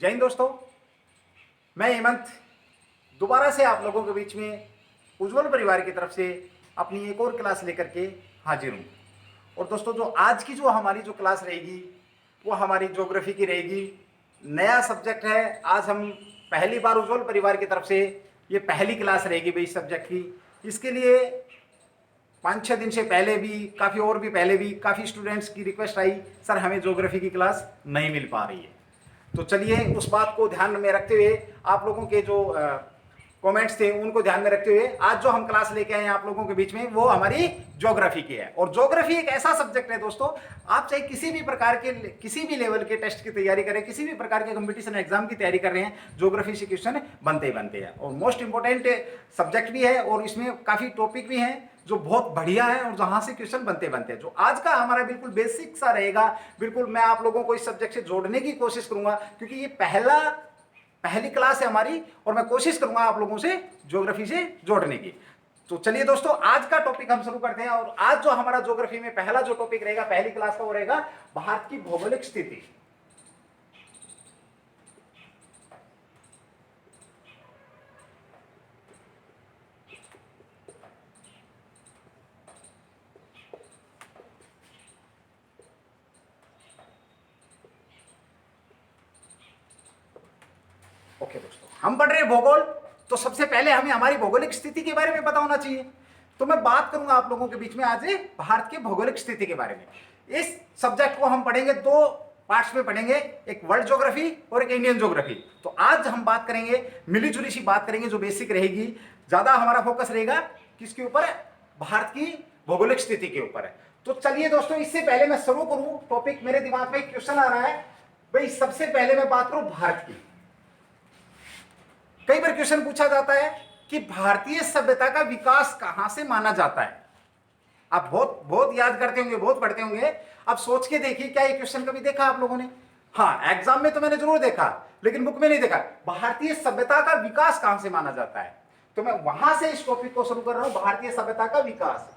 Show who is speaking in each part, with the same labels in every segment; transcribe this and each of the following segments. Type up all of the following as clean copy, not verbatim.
Speaker 1: जय हिंद दोस्तों, मैं हेमंत दोबारा से आप लोगों के बीच में उज्जवल परिवार की तरफ से अपनी एक और क्लास लेकर के हाजिर हूँ। और दोस्तों, जो आज की जो हमारी जो क्लास रहेगी वो हमारी ज्योग्राफी की रहेगी। नया सब्जेक्ट है। आज हम पहली बार उज्जवल परिवार की तरफ से ये पहली क्लास रहेगी भाई इस सब्जेक्ट की। इसके लिए 5-6 दिन से पहले भी पहले भी काफ़ी स्टूडेंट्स की रिक्वेस्ट आई, सर हमें ज्योग्राफी की क्लास नहीं मिल पा रही है। तो चलिए उस बात को ध्यान में रखते हुए, आप लोगों के जो कमेंट्स थे उनको ध्यान में रखते हुए आज जो हम क्लास लेके आए हैं आप लोगों के बीच में वो हमारी ज्योग्राफी की है। और ज्योग्राफी एक ऐसा सब्जेक्ट है दोस्तों, आप चाहे किसी भी प्रकार के किसी भी लेवल के टेस्ट की तैयारी करें, किसी भी प्रकार के कंपटीशन एग्जाम की तैयारी कर रहे हैं, ज्योग्राफी से क्वेश्चन बनते ही बनते हैं। और मोस्ट इंपॉर्टेंट सब्जेक्ट भी है और इसमें काफी टॉपिक भी हैं जो बहुत बढ़िया है और जहां से क्वेश्चन बनते बनते हैं। जो आज का हमारा बिल्कुल बेसिक सा रहेगा, बिल्कुल मैं आप लोगों को इस सब्जेक्ट से जोड़ने की कोशिश करूंगा क्योंकि ये पहली क्लास है हमारी और मैं कोशिश करूंगा आप लोगों से ज्योग्राफी से जोड़ने की। तो चलिए दोस्तों, आज का टॉपिक हम शुरू करते हैं। और आज जो हमारा ज्योग्राफी में पहला जो टॉपिक रहेगा पहली क्लास का वो रहेगा भारत की भौगोलिक स्थिति। ओके दोस्तों, हम पढ़ रहे हैं भूगोल, तो सबसे पहले हमें हमारी भौगोलिक स्थिति के बारे में पता होना चाहिए। तो मैं बात करूंगा आप लोगों के बीच में आज भारत की भौगोलिक स्थिति के बारे में। इस सब्जेक्ट को हम पढ़ेंगे, दो पार्ट्स में पढ़ेंगे, एक वर्ल्ड ज्योग्राफी और एक इंडियन ज्योग्राफी। तो आज हम बात करेंगे, मिली जुली सी बात करेंगे जो बेसिक रहेगी। ज्यादा हमारा फोकस रहेगा किसके ऊपर? भारत की भौगोलिक स्थिति के ऊपर है। तो चलिए दोस्तों, इससे पहले मैं शुरू करूं टॉपिक, मेरे दिमाग में एक क्वेश्चन आ रहा है भाई। सबसे पहले मैं बात करूं भारत की। कई बार क्वेश्चन पूछा जाता है कि भारतीय सभ्यता का विकास कहां से माना जाता है। आप बहुत बहुत याद करते होंगे, बहुत पढ़ते होंगे। अब सोच के देखिए, क्या ये क्वेश्चन कभी देखा आप लोगों ने? हाँ, एग्जाम में तो मैंने जरूर देखा, लेकिन बुक में नहीं देखा। भारतीय सभ्यता का विकास कहां से माना जाता है, तो मैं वहां से इस टॉपिक को शुरू कर रहा हूं, भारतीय सभ्यता का विकास।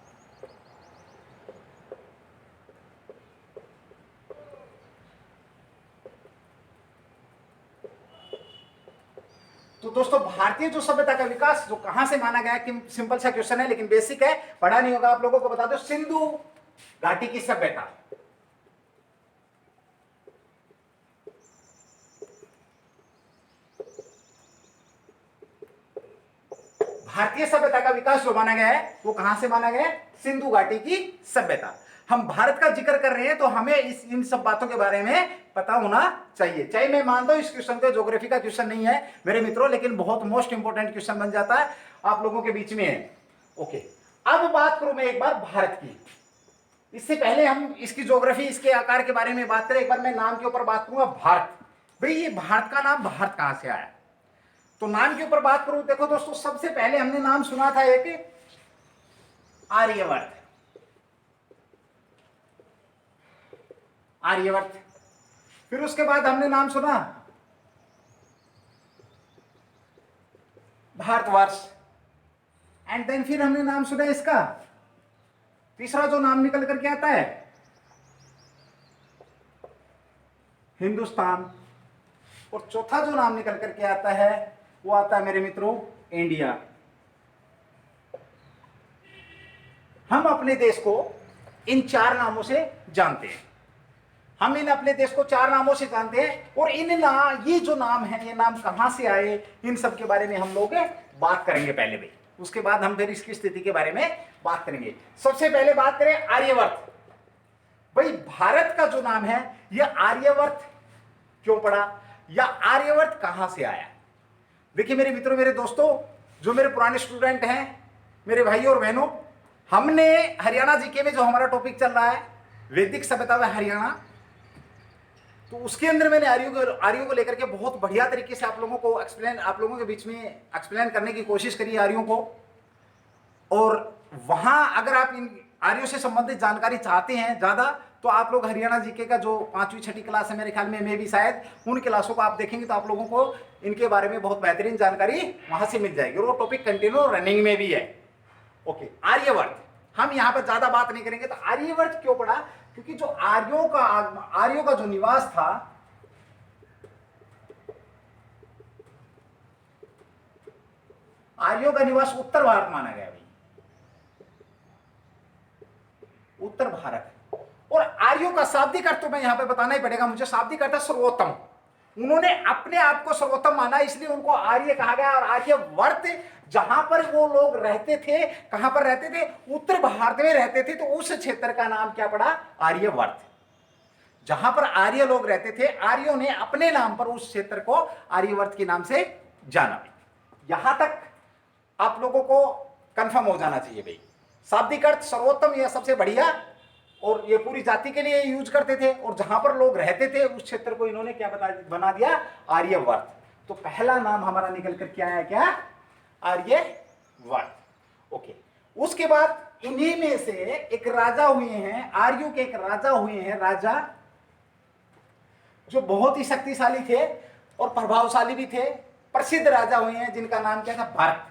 Speaker 1: तो दोस्तों, भारतीय जो सभ्यता का विकास जो कहां से माना गया कि सिंपल सा क्वेश्चन है लेकिन बेसिक है, पढ़ा नहीं होगा आप लोगों को, बता दो, सिंधु घाटी की सभ्यता। भारतीय सभ्यता का विकास जो माना गया है वो कहां से माना गया है? सिंधु घाटी की सभ्यता। हम भारत का जिक्र कर रहे हैं तो हमें इन सब बातों के बारे में पता होना चाहिए। चाहे मैं मानता हूं इस क्वेश्चन को ज्योग्राफी का क्वेश्चन नहीं है मेरे मित्रों, लेकिन बहुत मोस्ट इंपोर्टेंट क्वेश्चन बन जाता है आप लोगों के बीच में है। ओके, अब बात करूं मैं एक बार भारत की। इससे पहले हम इसकी ज्योग्राफी, इसके आकार के बारे में बात करें, एक बार मैं नाम के ऊपर बात करूंगा भारत। भाई ये भारत का नाम भारत कहां से आया? तो नाम के ऊपर बात करूं, देखो दोस्तों, सबसे पहले हमने नाम सुना था एक आर्यवर्त। आर्यवर्त। फिर उसके बाद हमने नाम सुना भारतवर्ष। एंड देन फिर हमने नाम सुना इसका तीसरा जो नाम निकल करके आता है हिंदुस्तान। और चौथा जो नाम निकल करके आता है वो आता है मेरे मित्रों इंडिया। हम अपने देश को इन चार नामों से जानते हैं। हम इन अपने देश को चार नामों से जानते हैं और ये जो नाम है, ये नाम कहां से आए, इन सब के बारे में हम लोग बात करेंगे पहले भाई। उसके बाद हम फिर इसकी स्थिति के बारे में बात करेंगे। सबसे पहले बात करें आर्यवर्त। भाई भारत का जो नाम है यह आर्यवर्त क्यों पड़ा, या आर्यवर्त कहां से आया? देखिए मेरे मित्रों, मेरे दोस्तों, जो मेरे पुराने स्टूडेंट हैं, मेरे भाइयों और बहनों, हमने हरियाणा जीके में जो हमारा टॉपिक चल रहा है वैदिक सभ्यता व हरियाणा, तो उसके अंदर मैंने आर्यों को लेकर के बहुत बढ़िया तरीके से आप लोगों के बीच में एक्सप्लेन करने की कोशिश करी आर्यों को। और वहां अगर आप इन आर्यों से संबंधित जानकारी चाहते हैं ज्यादा, तो आप लोग हरियाणा जीके का जो 5वीं 6ठी क्लास है मेरे ख्याल में भी शायद उन क्लासों को आप देखेंगे तो आप लोगों को इनके बारे में बहुत बेहतरीन जानकारी वहां से मिल जाएगी और वो टॉपिक कंटिन्यू रनिंग में भी है। ओके, आर्यवर्त हम यहाँ पर ज्यादा बात नहीं करेंगे। तो आर्यवर्त क्यों पड़ा? क्योंकि जो आर्यों का जो निवास था आर्यों का निवास उत्तर भारत माना गया भाई, उत्तर भारत। और आर्यों का शाब्दिक अर्थ तो मैं यहां पे बताना ही पड़ेगा मुझे, शाब्दिक अर्थ सर्वोत्तम। उन्होंने अपने आप को सर्वोत्तम माना, इसलिए उनको आर्य कहा गया। और आर्यवर्त जहां पर वो लोग रहते थे, कहां पर रहते थे, उत्तर भारत में रहते थे, तो उस क्षेत्र का नाम क्या पड़ा, आर्यवर्त। जहां पर आर्य लोग रहते थे, आर्यों ने अपने नाम पर उस क्षेत्र को आर्यवर्त के नाम से जाना। यहां तक आप लोगों को कंफर्म हो जाना चाहिए भाई। शाब्दिक अर्थ सर्वोत्तम, यह सबसे बढ़िया, और ये पूरी जाति के लिए यूज करते थे। और जहां पर लोग रहते थे उस क्षेत्र को इन्होंने क्या बना दिया, आर्यवर्त। तो पहला नाम हमारा निकल कर क्या आया, क्या, आर्यवर्त। ओके, उसके बाद इन्हीं में से एक राजा हुए हैं, आर्यों के एक राजा हुए हैं, राजा जो बहुत ही शक्तिशाली थे और प्रभावशाली भी थे। प्रसिद्ध राजा हुए हैं जिनका नाम क्या था, भरत,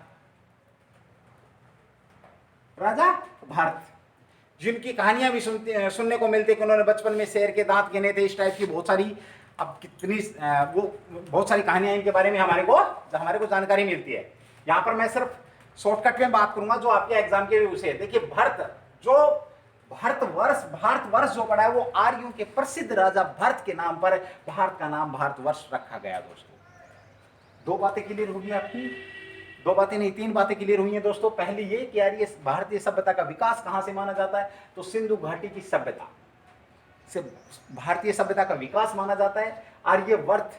Speaker 1: राजा भरत, जिनकी कहानियां भी सुनने को मिलती है कि उन्होंने बचपन में शेर के दांत गिने थे, इस टाइप की बहुत सारी, अब कितनी वो बहुत सारी कहानियां इनके बारे में हमारे को जानकारी मिलती है। यहां पर मैं सिर्फ शॉर्टकट में बात करूंगा जो आपके एग्जाम के भी उसे। देखिए भरत, जो भारतवर्ष जो पड़ा है वो आर्यों के प्रसिद्ध राजा भरत के नाम पर भारत का नाम भारतवर्ष रखा गया। दोस्तों दो बातें क्लियर होगी आपकी, दो बातें नहीं, तीन बातें क्लियर हुई हैं दोस्तों। पहली ये कि यार ये भारतीय सभ्यता का विकास कहां से माना जाता है, तो सिंधु घाटी की सभ्यता से भारतीय सभ्यता का विकास माना जाता है। आर्यवर्त,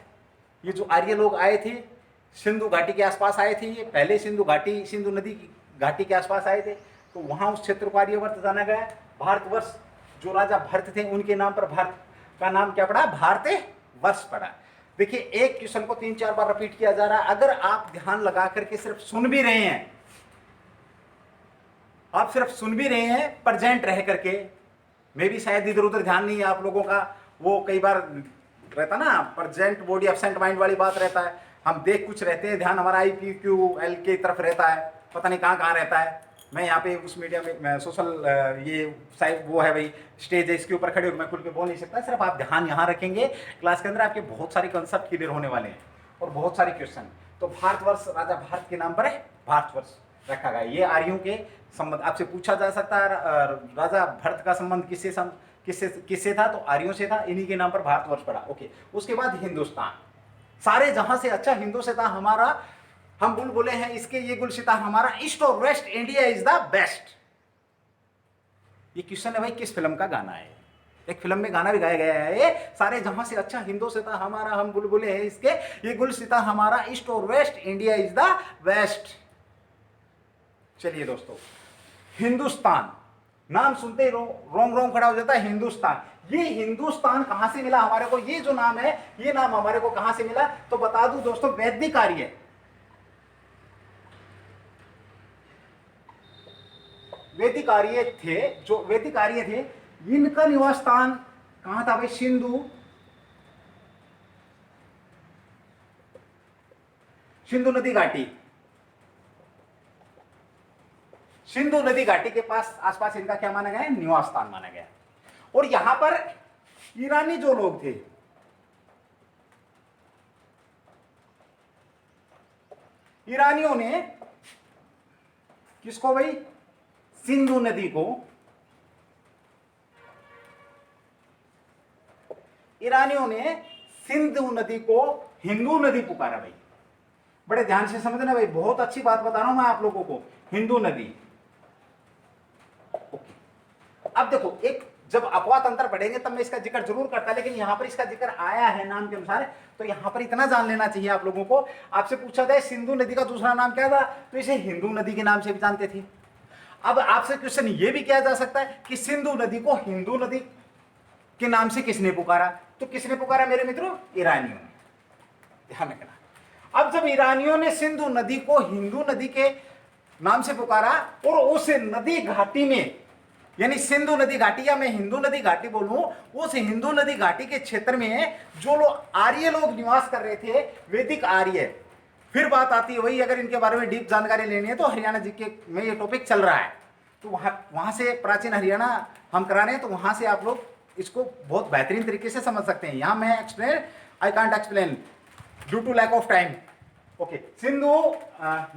Speaker 1: ये जो आर्य लोग आए थे सिंधु घाटी के आसपास आए थे, ये पहले सिंधु नदी की घाटी के आसपास आए थे, तो वहां उस क्षेत्र को आर्यवर्त जाना गया। भारतवर्ष, जो राजा भरत थे उनके नाम पर भारत का नाम क्या पड़ा, भारतवर्ष पड़ा। देखिए एक क्वेश्चन को 3-4 बार रिपीट किया जा रहा है, अगर आप ध्यान लगा करके सिर्फ सुन भी रहे हैं, आप सिर्फ सुन भी रहे हैं प्रेजेंट रह करके, मे भी शायद इधर उधर ध्यान नहीं है आप लोगों का, वो कई बार रहता ना प्रेजेंट बॉडी एब्सेंट माइंड वाली बात रहता है, हम देख कुछ रहते हैं, ध्यान हमारा IPQL की तरफ रहता है, पता नहीं कहाँ कहाँ रहता है। मैं यहाँ पे उस मीडिया में सोशल ये साइड वो है भाई, स्टेज है, इसके ऊपर खड़े हो मैं खुल के बोल नहीं सकता। सिर्फ आप ध्यान यहाँ रखेंगे, क्लास के अंदर आपके बहुत सारे कंसेप्ट क्लियर होने वाले हैं और बहुत सारे क्वेश्चन। तो भारतवर्ष, राजा भारत के नाम पर है भारतवर्ष रखा गया। ये आर्यों के संबंध आपसे पूछा जा सकता है, राजा भरत का संबंध किससे था, तो आर्यों से था, इन्हीं के नाम पर भारतवर्ष पड़ा। ओके, उसके बाद हिंदुस्तान, सारे जहां से अच्छा हिंदुस्तान हमारा, हम बुलबुले हैं इसके, ये गुलसिता हमारा, ईस्ट और waste India is the best. ये क्वेश्चन है भाई किस फिल्म का गाना है, एक फिल्म में गाना भी गाया गया है, ये सारे जहां से अच्छा हिंदुस्तान हमारा, हम बुलबुले हैं इसके, ये गुलसिता हमारा, ईस्ट और waste India is the best. चलिए दोस्तों, हिंदुस्तान नाम सुनते ही रोम खड़ा हो जाता है। हिंदुस्तान, ये हिंदुस्तान कहां से मिला हमारे को, ये जो नाम है, ये नाम हमारे को कहां से मिला, तो बता दूं दोस्तों, वैदिक आर्य, वैदिक आर्य थे, जो वैदिक आर्य थे, इनका निवास स्थान कहां था भाई, सिंधु नदी घाटी, सिंधु नदी घाटी के पास आसपास इनका क्या माना गया, निवास स्थान माना गया। और यहां पर ईरानी जो लोग थे, ईरानियों ने किसको भाई, सिंधु नदी को, ईरानियों ने सिंधु नदी को हिंदू नदी पुकारा भाई। बड़े ध्यान से समझना भाई, बहुत अच्छी बात बता रहा हूं मैं आप लोगों को, हिंदू नदी। अब देखो, एक जब अपवाद अंतर पढ़ेंगे तब मैं इसका जिक्र जरूर करता, लेकिन यहां पर इसका जिक्र आया है नाम के अनुसार, तो यहां पर इतना जान लेना चाहिए आप लोगों को। आपसे पूछा जाए सिंधु नदी का दूसरा नाम क्या था, तो इसे हिंदू नदी के नाम से भी जानते थे। अब आपसे क्वेश्चन ये भी किया जा सकता है कि सिंधु नदी को हिंदू नदी के नाम से किसने पुकारा, तो किसने पुकारा मेरे मित्रों, ईरानियों ने, ध्यान रखना। अब जब ईरानियों ने सिंधु नदी को हिंदू नदी के नाम से पुकारा, और उस नदी घाटी में, यानी सिंधु नदी घाटी या मैं हिंदू नदी घाटी बोलूं, उस हिंदू नदी घाटी के क्षेत्र में जो लोग आर्य लोग निवास कर रहे थे, वैदिक आर्य, फिर बात आती है वही, अगर इनके बारे में डीप जानकारी लेनी है तो हरियाणा जीके में ये टॉपिक चल रहा है, तो वहां से प्राचीन हरियाणा हम करा रहे हैं, तो वहां से आप लोग इसको बहुत बेहतरीन तरीके से समझ सकते हैं। यहां मैं explain, I can't explain due to lack of time. Okay, Sindhu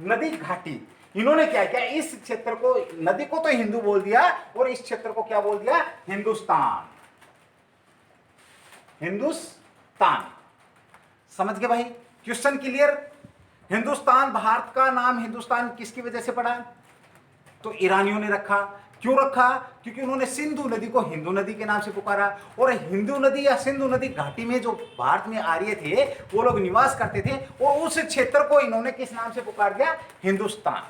Speaker 1: नदी घाटी, इन्होंने क्या किया, इस क्षेत्र को, नदी को तो हिंदू बोल दिया और इस क्षेत्र को क्या बोल दिया, हिंदुस्तान। हिंदुस्तान, समझ गए भाई? Question clear? हिंदुस्तान, भारत का नाम हिंदुस्तान किसकी वजह से पड़ा? तो ईरानियों ने रखा। क्यों रखा? क्योंकि उन्होंने सिंधु नदी को हिंदू नदी के नाम से पुकारा, और हिंदू नदी या सिंधु नदी घाटी में जो भारत में आर्य थे वो लोग निवास करते थे, और उस क्षेत्र को इन्होंने किस नाम से पुकार दिया? Hindustan.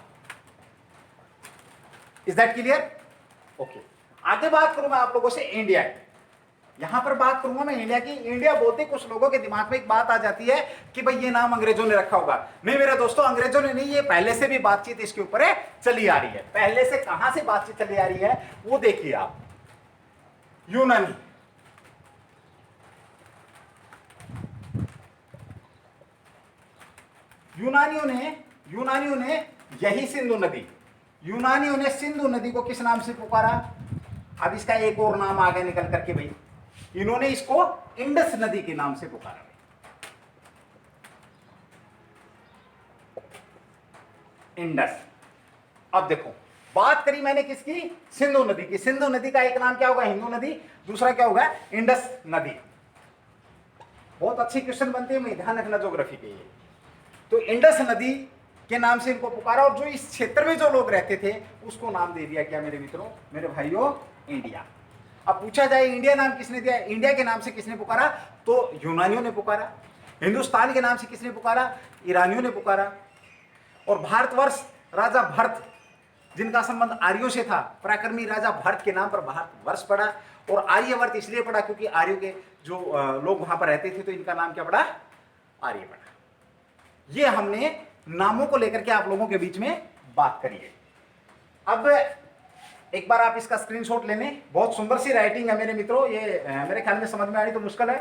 Speaker 1: Is that clear? Okay, आगे बात करूं मैं आप लोगों से इंडिया की। यहां पर बात करूंगा मैं इंडिया की। इंडिया बोलते कुछ लोगों के दिमाग में एक बात आ जाती है कि भाई ये नाम अंग्रेजों ने रखा होगा। नहीं मेरे दोस्तों, अंग्रेजों ने नहीं, ये पहले से भी बातचीत इसके ऊपर है चली आ रही है। पहले से कहां से बातचीत चली आ रही है वो देखिए आप। यूनानी, यूनानियों ने यही सिंधु नदी, यूनानियों ने सिंधु नदी को किस नाम से पुकारा? अब इसका एक और नाम आगे निकल करके भाई, इन्होंने इसको इंडस नदी के नाम से पुकारा। इंडस। अब देखो, बात करी मैंने किसकी? सिंधु नदी की। सिंधु नदी का एक नाम क्या होगा? हिंदू नदी, दूसरा क्या होगा? इंडस नदी। बहुत अच्छी क्वेश्चन बनते हैं, मैं ध्यान रखना ज्योग्राफी के लिए। तो इंडस नदी के नाम से इनको पुकारा, और जो इस क्षेत्र में जो लोग रहते थे उसको नाम दे दिया क्या मेरे मित्रों, मेरे भाइयों? इंडिया। अब पूछा जाए इंडिया नाम किसने दिया? इंडिया के नाम से किसने पुकारा? तो यूनानियों ने पुकारा। हिंदुस्तान के नाम से किसने पुकारा? ईरानियों ने पुकारा। और भारतवर्ष, राजा भरत जिनका संबंध आर्यों से था, पराक्रमी राजा भरत के नाम पर भारतवर्ष पड़ा। और आर्यवर्त इसलिए पड़ा क्योंकि आर्यों के जो लोग वहां पर रहते थे, तो इनका नाम क्या पड़ा? आर्य पड़ा। ये हमने नामों को लेकर के आप लोगों के बीच में बात करी है। अब एक बार आप इसका स्क्रीनशॉट ले लें। बहुत सुंदर सी राइटिंग है मेरे मित्रों, ये मेरे ख्याल में समझ में आनी तो मुश्किल है,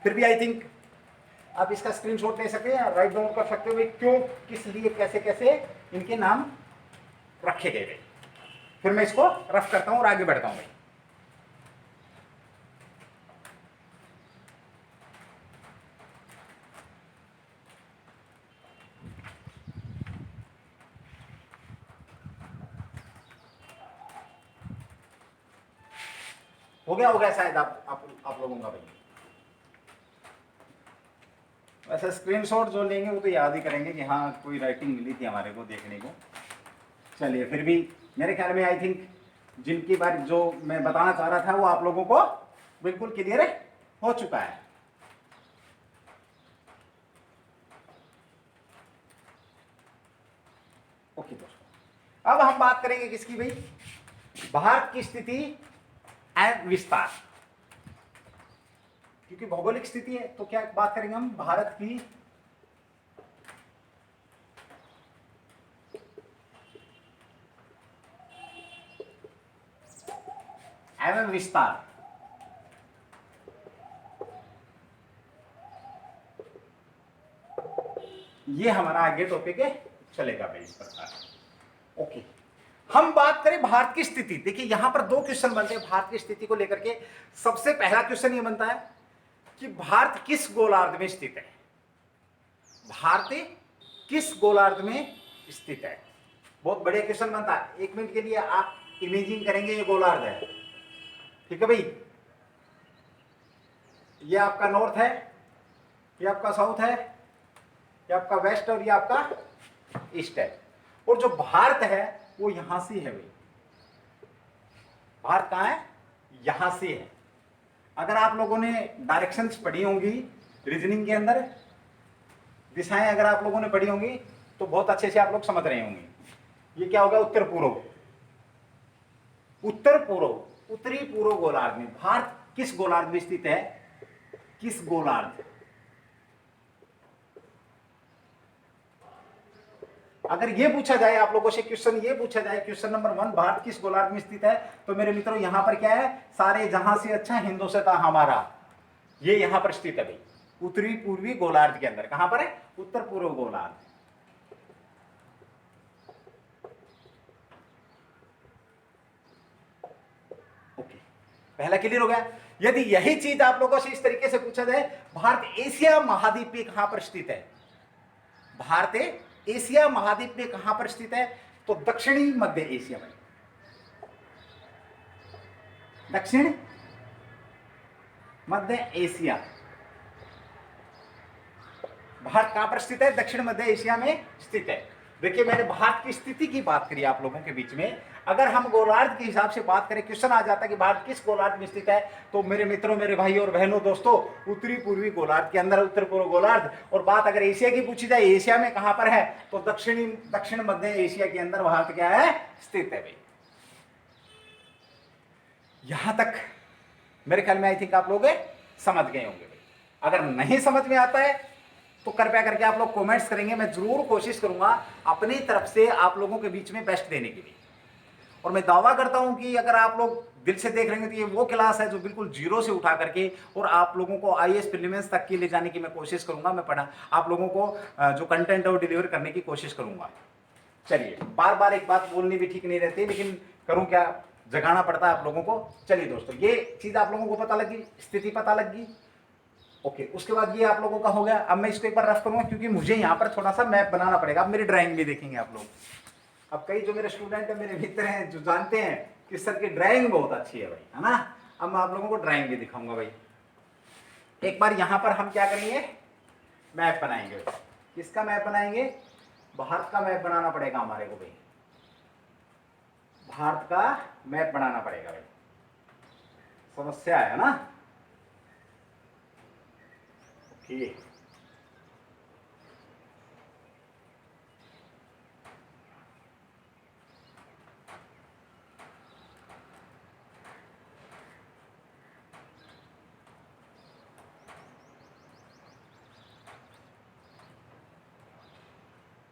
Speaker 1: फिर भी आई थिंक आप इसका स्क्रीनशॉट ले सकते हैं, राइट डाउन कर सकते हो क्यों, किस लिए, कैसे कैसे इनके नाम रखे गए। फिर मैं इसको रफ करता हूं और आगे बढ़ता हूं भाई। हो गया शायद आप लोगों का भाई। वैसे स्क्रीनशॉट जो लेंगे वो तो याद ही करेंगे कि हाँ कोई राइटिंग मिली थी हमारे को देखने को। चलिए, फिर भी मेरे ख्याल में आई थिंक जिनकी बात जो मैं बताना चाह रहा था वो आप लोगों को बिल्कुल क्लियर हो चुका है। ओके दोस्तों, अब हम बात करेंगे किसकी भाई? भारत की स्थिति एंड विस्तार। क्योंकि भौगोलिक स्थिति है तो क्या बात करेंगे हम? भारत की एवं विस्तार। ये हमारा आगे टॉपिक है, चलेगा भाई इस प्रकार। ओके, हम बात करें भारत की स्थिति। देखिए यहां पर दो क्वेश्चन बनते हैं भारत की स्थिति को लेकर के। सबसे पहला क्वेश्चन ये बनता है कि भारत किस गोलार्ध में स्थित है? भारत किस गोलार्ध में स्थित है? बहुत बढ़िया क्वेश्चन बनता है। एक मिनट के लिए आप इमेजिन करेंगे ये गोलार्ध है, ठीक है भाई। ये आपका नॉर्थ है, ये आपका साउथ है, ये आपका वेस्ट और ये आपका ईस्ट है। और जो भारत है वो यहां से है भाई। भारत कहां है? यहां से है। अगर आप लोगों ने डायरेक्शंस पढ़ी होंगी रीजनिंग के अंदर, दिशाएं अगर आप लोगों ने पढ़ी होंगी तो बहुत अच्छे से आप लोग समझ रहे होंगे। ये क्या होगा? उत्तर पूर्व। उत्तर पूर्व, उत्तरी पूर्व गोलार्ध में भारत किस गोलार्ध में स्थित है? किस गोलार्ध? अगर ये पूछा जाए आप लोगों से क्वेश्चन, ये पूछा जाए क्वेश्चन नंबर 1, भारत किस गोलार्ध में स्थित है, तो मेरे मित्रों यहां पर क्या है? सारे जहां से अच्छा हिंदुस्तान हमारा, ये यहां पर स्थित है भाई, उत्तरी पूर्वी गोलार्ध के अंदर। कहां पर है? उत्तर पूर्व गोलार्ध। ओके, पहला क्लियर हो गया। यदि यही चीज आप लोगों से इस तरीके से पूछा जाए, भारत एशिया महाद्वीप पे कहां पर स्थित है? भारत एशिया महाद्वीप में कहां पर स्थित है? तो दक्षिणी मध्य एशिया में, दक्षिण मध्य एशिया। भारत कहां पर स्थित है? दक्षिण मध्य एशिया में स्थित है। देखिए मैंने भारत की स्थिति की बात करी आप लोगों के बीच में। अगर हम गोलार्ध के हिसाब से बात करें, क्वेश्चन आ जाता है कि भारत किस गोलार्ध में स्थित है, तो मेरे मित्रों, मेरे भाई और बहनों, दोस्तों, उत्तरी पूर्वी गोलार्ध के अंदर, उत्तर पूर्व गोलार्ध। और बात अगर एशिया की पूछी जाए, एशिया में कहां पर है, तो दक्षिण मध्य एशिया के अंदर भारत क्या है? स्थित है भाई। यहां तक मेरे ख्याल में आई थिंक आप लोग समझ गए होंगे भाई। अगर नहीं समझ में आता है तो कृपया करके आप लोग कमेंट्स करेंगे, मैं जरूर कोशिश करूंगा अपनी तरफ से आप लोगों के बीच में बेस्ट देने के लिए। और मैं दावा करता हूं कि अगर आप लोग दिल से देख रहे हैं तो ये वो क्लास है जो बिल्कुल जीरो से उठा करके और आप लोगों को आईएएस प्रीलिम्स तक के ले जाने की मैं कोशिश करूंगा। मैं पढ़ा आप लोगों को जो कंटेंट है वो डिलीवर करने की कोशिश करूंगा। चलिए, बार बार एक बात बोलनी भी ठीक नहीं रहती, लेकिन करूं क्या, जगाना पड़ता है आप लोगों को। चलिए दोस्तों, ये चीज आप लोगों को पता लगी, स्थिति पता लगी। ओके, उसके बाद ये आप लोगों का हो गया। अब मैं इसको एक बार रफ करूंगा क्योंकि मुझे यहाँ पर थोड़ा सा मैप बनाना पड़ेगा। अब मेरी ड्राइंग भी देखेंगे आप लोग। अब कई जो मेरे स्टूडेंट है, मेरे मित्र हैं, जो जानते हैं कि सर की ड्राइंग बहुत अच्छी है भाई, है ना। अब मैं आप लोगों को ड्राइंग भी दिखाऊंगा भाई। एक बार यहाँ पर हम क्या करेंगे, मैप बनाएंगे। किसका मैप बनाएंगे? भारत का मैप बनाना पड़ेगा हमारे को भाई। भारत का मैप बनाना पड़ेगा भाई। समस्या है ना। ओके,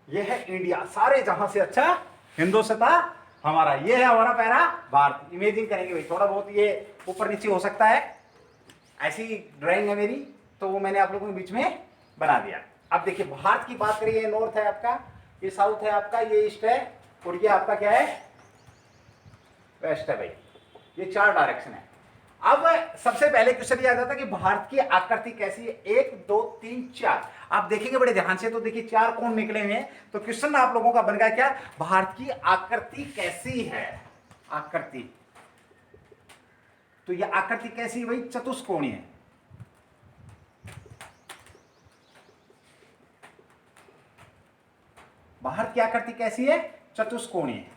Speaker 1: ये है इंडिया, सारे जहां से अच्छा हिंदुस्तान हमारा। ये है हमारा पहला भारत। इमेजिन करेंगे भाई, थोड़ा बहुत ये ऊपर नीचे हो सकता है, ऐसी ड्राइंग है मेरी, तो वो मैंने आप लोगों के बीच में बना दिया। अब देखिए भारत की बात करिए, ये नॉर्थ है आपका, ये साउथ है आपका, ये ईस्ट है, और ये आपका क्या है? वेस्ट है भाई। ये 4 डायरेक्शन है। अब सबसे पहले क्वेश्चन ये आ जाता है कि भारत की आकृति कैसी है? 1 2 3 4। आप देखेंगे बड़े ध्यान से तो देखिए 4 कोण निकले हुए हैं। तो क्वेश्चन आप लोगों का बन गया क्या? भारत की आकृति कैसी है? आकृति, तो ये आकृति कैसी है भाई? चतुष्कोणीय है। भारत की आकृति कैसी है? चतुष्कोणीय है।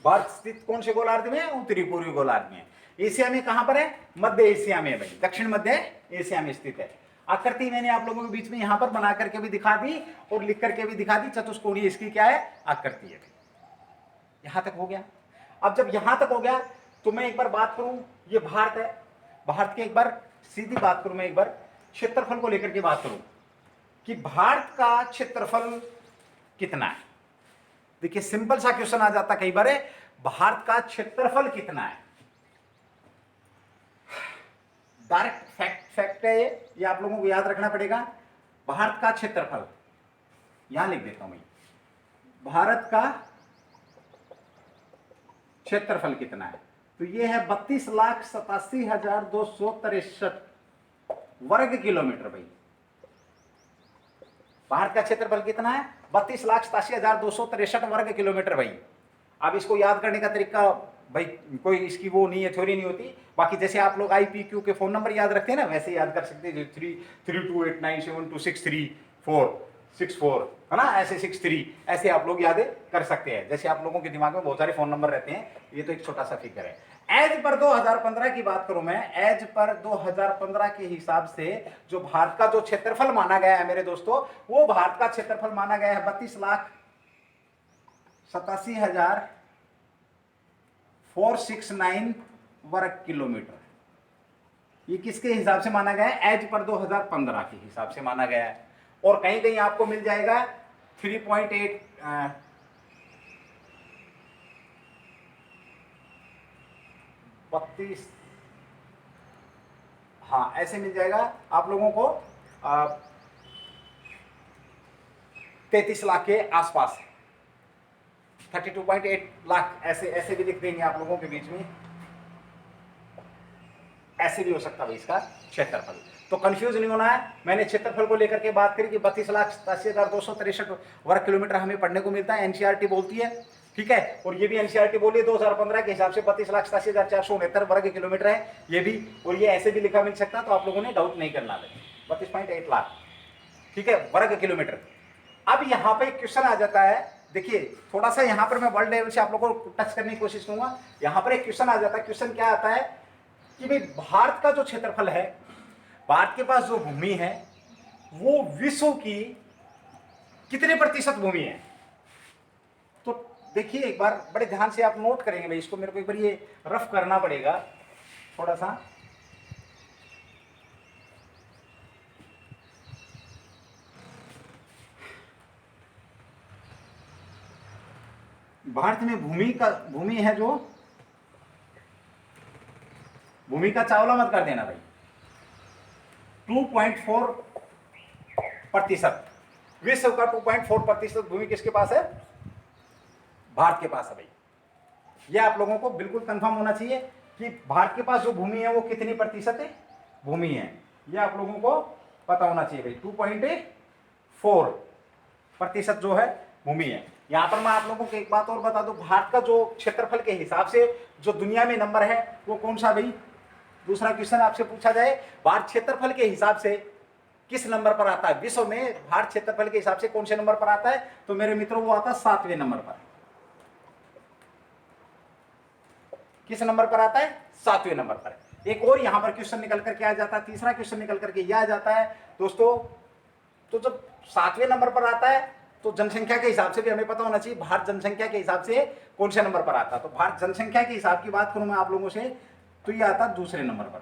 Speaker 1: भारत स्थित कौन से गोलार्ध में है? उत्तरी पूर्वी गोलार्ध में। एशिया में कहां पर है? मध्य एशिया में भाई, दक्षिण मध्य एशिया में स्थित है। आकृति मैंने आप लोगों के बीच में यहां पर बना करके भी दिखा दी और लिख करके भी दिखा दी। चतुष्कोणीय इसकी क्या है? आकृति है। यहां तक हो गया। अब जब यहां तक हो गया तो मैं एक बार बात करूं, ये भारत है, भारत की एक बार सीधी बात करूं, मैं एक बार क्षेत्रफल को लेकर के बात करूं कि भारत का क्षेत्रफल कितना है। देखिए सिंपल सा क्वेश्चन आ जाता कई बार है, भारत का क्षेत्रफल कितना है? डायरेक्ट फैक्ट है ये आप लोगों को याद रखना पड़ेगा। भारत का क्षेत्रफल यहां लिख देता हूं मैं, भारत का क्षेत्रफल कितना है? तो ये है 32,87,263 वर्ग किलोमीटर भाई। भारत का क्षेत्रफल कितना है? 32,87,263 वर्ग किलोमीटर भाई। अब इसको याद करने का तरीका भाई कोई इसकी वो नहीं है, थ्योरी नहीं होती। बाकी जैसे आप लोग IPQ के फोन नंबर याद रखते हैं ना, वैसे याद कर सकते हैं। 33289726464 है ना, ऐसे 63 ऐसे आप लोग याद कर सकते हैं। जैसे आप लोगों के दिमाग में बहुत सारे फोन नंबर रहते हैं, ये तो एक छोटा सा फिगर है। एज पर 2015 की बात करूं मैं, एज पर 2015 के हिसाब से जो भारत का जो क्षेत्रफल माना गया है मेरे दोस्तों, वो भारत का क्षेत्रफल माना गया है 32,87,469 वर्ग किलोमीटर। ये किसके हिसाब से माना गया है? एज पर 2015 के हिसाब से माना गया है। और कहीं कहीं आपको मिल जाएगा 3.8 32, हाँ ऐसे मिल जाएगा आप लोगों को 33 लाख के आसपास, 32.8 लाख ऐसे ऐसे भी लिख देंगे आप लोगों के बीच में, ऐसे भी हो सकता है इसका क्षेत्रफल। तो कंफ्यूज नहीं होना है। मैंने क्षेत्रफल को लेकर के बात करी कि 32,87,263 वर्ग किलोमीटर हमें पढ़ने को मिलता है, एनसीईआरटी बोलती है, ठीक है। और ये भी एनसीईआरटी बोली है 2015 के हिसाब से 32,87,469 वर्ग किलोमीटर है ये भी, और ये ऐसे भी लिखा मिल सकता है, तो आप लोगों ने डाउट नहीं करना है। 32.8 लाख, ठीक है, वर्ग किलोमीटर। अब यहाँ पे क्वेश्चन आ जाता है, देखिए थोड़ा सा यहाँ पर मैं वर्ल्ड लेवल से आप लोगों को टच करने की कोशिश करूंगा। यहाँ पर एक क्वेश्चन आ जाता है, क्वेश्चन क्या आता है कि भाई भारत का जो क्षेत्रफल है, भारत के पास जो भूमि है वो विश्व की कितने प्रतिशत भूमि है। तो देखिए एक बार बड़े ध्यान से आप नोट करेंगे भाई, इसको मेरे को एक बार ये रफ करना पड़ेगा थोड़ा सा। भारत में भूमि है जो, भूमि का चावला मत कर देना भाई, 2.4%। विश्व का 2.4% भूमि किसके पास है, भारत के पास है भाई। यह आप लोगों को बिल्कुल कंफर्म होना चाहिए कि भारत के पास जो भूमि है वो कितनी प्रतिशत है भूमि है, यह आप लोगों को पता होना चाहिए भाई। 2.4% जो है भूमि है। यहां पर मैं आप लोगों को एक बात और बता दूं, भारत का जो क्षेत्रफल के हिसाब से जो दुनिया में नंबर है वो कौन सा भाई, दूसरा क्वेश्चन आपसे पूछा जाए, भारत क्षेत्रफल के हिसाब से किस नंबर पर आता है विश्व में, भारत क्षेत्रफल के हिसाब से कौन से नंबर पर आता है, तो मेरे मित्रों वो आता है 7वें नंबर पर। किस नंबर पर आता है, 7वें नंबर पर। एक और यहां पर क्वेश्चन निकल करके आ जाता है, तीसरा क्वेश्चन निकल करके यह आ जाता है दोस्तों, तो जब 7वें नंबर पर आता है तो जनसंख्या के हिसाब से भी हमें पता होना चाहिए भारत जनसंख्या के हिसाब से कौन से नंबर पर आता है। तो भारत जनसंख्या के हिसाब की बात करूं मैं आप लोगों से, तो ये आता है दूसरे नंबर पर।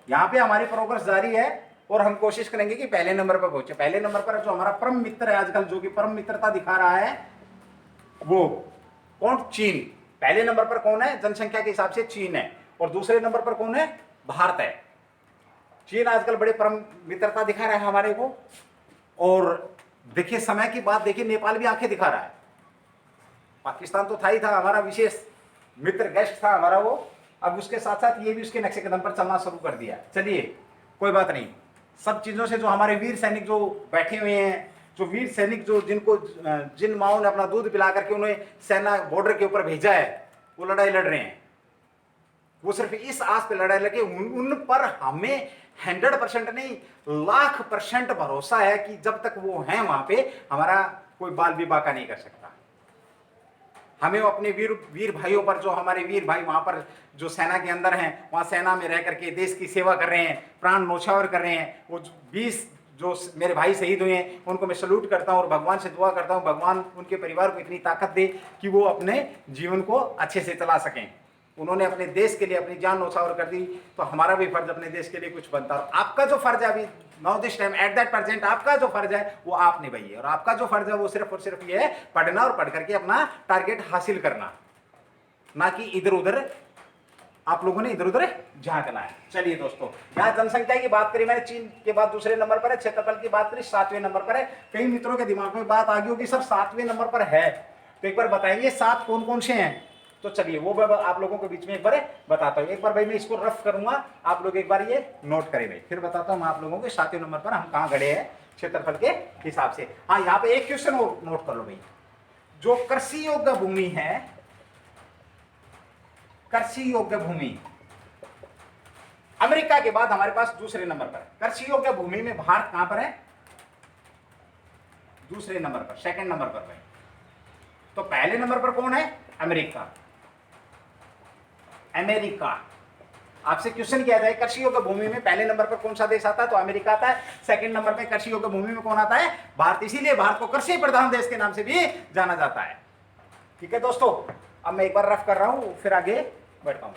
Speaker 1: यहां पे हमारी प्रोग्रेस जारी है और हम कोशिश करेंगे कि पहले नंबर पर पहुंचे। पहले नंबर पर जो हमारा परम मित्र है आजकल, जो कि परम मित्रता दिखा रहा है, वो कौन, चीन। पहले नंबर पर कौन है जनसंख्या के हिसाब से, चीन है। और दूसरे नंबर पर कौन है, भारत है। चीन आजकल बड़े परम मित्रता दिखा रहा है हमारे को। और देखिए समय की बात देखिए, नेपाल भी आंखें दिखा रहा है। पाकिस्तान तो था ही था, हमारा विशेष मित्र गेस्ट था हमारा वो, अब उसके साथ साथ ये भी उसके नक्शे कदम पर चलना शुरू कर दिया। चलिए कोई बात नहीं, सब चीजों से जो हमारे वीर सैनिक जो बैठे हुए हैं, जो वीर सैनिक जो जिन माओं ने अपना दूध पिला करके उन्हें सेना बॉर्डर के ऊपर भेजा है, वो लड़ाई लड़ रहे हैं। वो सिर्फ इस आस पे लड़ाई लगे, उन पर हमें 100% नहीं 1,00,000% भरोसा है कि जब तक वो हैं वहां पे, हमारा कोई बाल भी बाका नहीं कर सकता। हमें अपने वीर भाइयों पर, जो हमारे वीर भाई वहां पर जो सेना के अंदर हैं, वहां सेना में रह करके देश की सेवा कर रहे हैं, प्राण न्योछावर कर रहे हैं, वो 20 जो मेरे भाई शहीद हुए हैं उनको मैं सल्यूट करता हूं और भगवान से दुआ करता हूं, भगवान उनके परिवार को इतनी ताकत दे कि वो अपने जीवन को अच्छे से चला सकें। उन्होंने अपने देश के लिए अपनी जान न्योछावर कर दी, तो हमारा भी फर्ज अपने देश के लिए कुछ बनता है। आपका जो फर्ज है अभी now this time at that present, आपका जो फर्ज है वो आप निभाइए। और आपका जो फर्ज है वो सिर्फ और सिर्फ ये है पढ़ना और पढ़ करके अपना टारगेट हासिल करना, ना कि इधर उधर आप लोगों ने इधर उधर झांकना है। चलिए दोस्तों, यहाँ जनसंख्या की बात करी मैंने, चीन के बाद दूसरे नंबर पर है, क्षेत्रफल की बात करी 7वें नंबर पर है। कई मित्रों के दिमाग में बात आ गई होगी सर 7वें नंबर पर है, तो एक बार बताएंगे 7 कौन कौन से हैं। तो चलिए वो आप लोगों के बीच में एक बार बताता हूँ। एक बार भाई मैं इसको रफ करूंगा, आप लोग एक बार ये नोट करें भाई, फिर बताता हूँ मैं आप लोगों के 7वें नंबर पर हम कहाँ खड़े हैं क्षेत्रफल के हिसाब से। हाँ, यहाँ पे एक क्वेश्चन और नोट कर लो भाई, जो कृषि योग्य भूमि है, कृषि योग्य भूमि अमेरिका के बाद हमारे पास दूसरे नंबर पर। कृषि योग्य भूमि में भारत कहां पर है, दूसरे नंबर पर, सेकंड नंबर पर भाई। तो पहले नंबर पर कौन है, अमेरिका। अमेरिका आपसे क्वेश्चन किया जाए कृषि योग्य भूमि में पहले नंबर पर कौन सा देश आता है, तो अमेरिका आता है। सेकंड नंबर पर कृषि योग्य भूमि में कौन आता है, भारत। इसीलिए भारत को कृषि प्रधान देश के नाम से भी जाना जाता है। ठीक है दोस्तों, अब मैं एक बार रफ कर रहा हूं, फिर आगे बढ़ता हूं।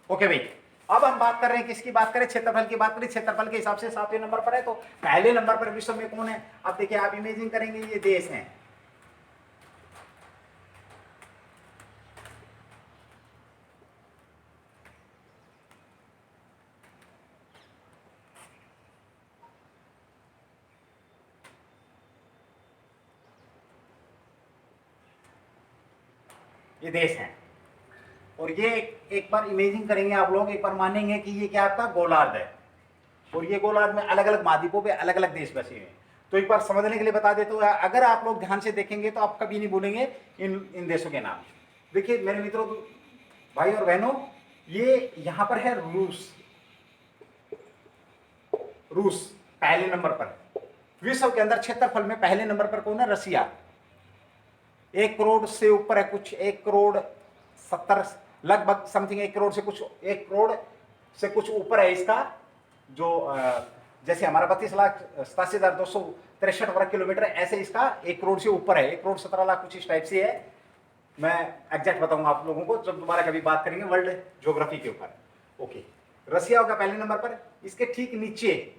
Speaker 1: ओके भाई, अब हम बात कर रहे हैं किसकी बात करें, क्षेत्रफल की बात करें। क्षेत्रफल के हिसाब से 7वें नंबर पर है, तो पहले नंबर पर विश्व में कौन है। अब देखिए आप इमेजिन करेंगे ये देश हैं, ये देश हैं। और ये एक बार इमेजिन करेंगे आप लोग, एक बार मानेंगे कि ये क्या आपका गोलार्ध है, और ये गोलार्ध में अलग अलग महाद्वीपों पे अलग अलग देश बसे हुए हैं। तो एक बार समझने के लिए बता देता हूँ, अगर आप लोग ध्यान से देखेंगे तो आप कभी नहीं भूलेंगे इन देशों के नाम। देखिए मेरे मित्रों, भाई और बहनों, ये यहां पर है रूस। रूस पहले नंबर पर। विश्व के अंदर क्षेत्रफल में पहले नंबर पर कौन है? रसिया। 1 करोड़ से ऊपर है, कुछ 1 करोड़ 70 लगभग समथिंग, 1 करोड़ से कुछ, 1 करोड़ से कुछ ऊपर है इसका जो जैसे हमारा 32,87,263 वर्ग किलोमीटर है, ऐसे इसका 1 करोड़ से ऊपर है, 1 करोड़ 17 लाख कुछ इस टाइप से है। मैं एग्जैक्ट बताऊंगा आप लोगों को जब दोबारा कभी बात करेंगे वर्ल्ड ज्योग्राफी के ऊपर। ओके, रसिया होगा पहले नंबर पर। इसके ठीक नीचे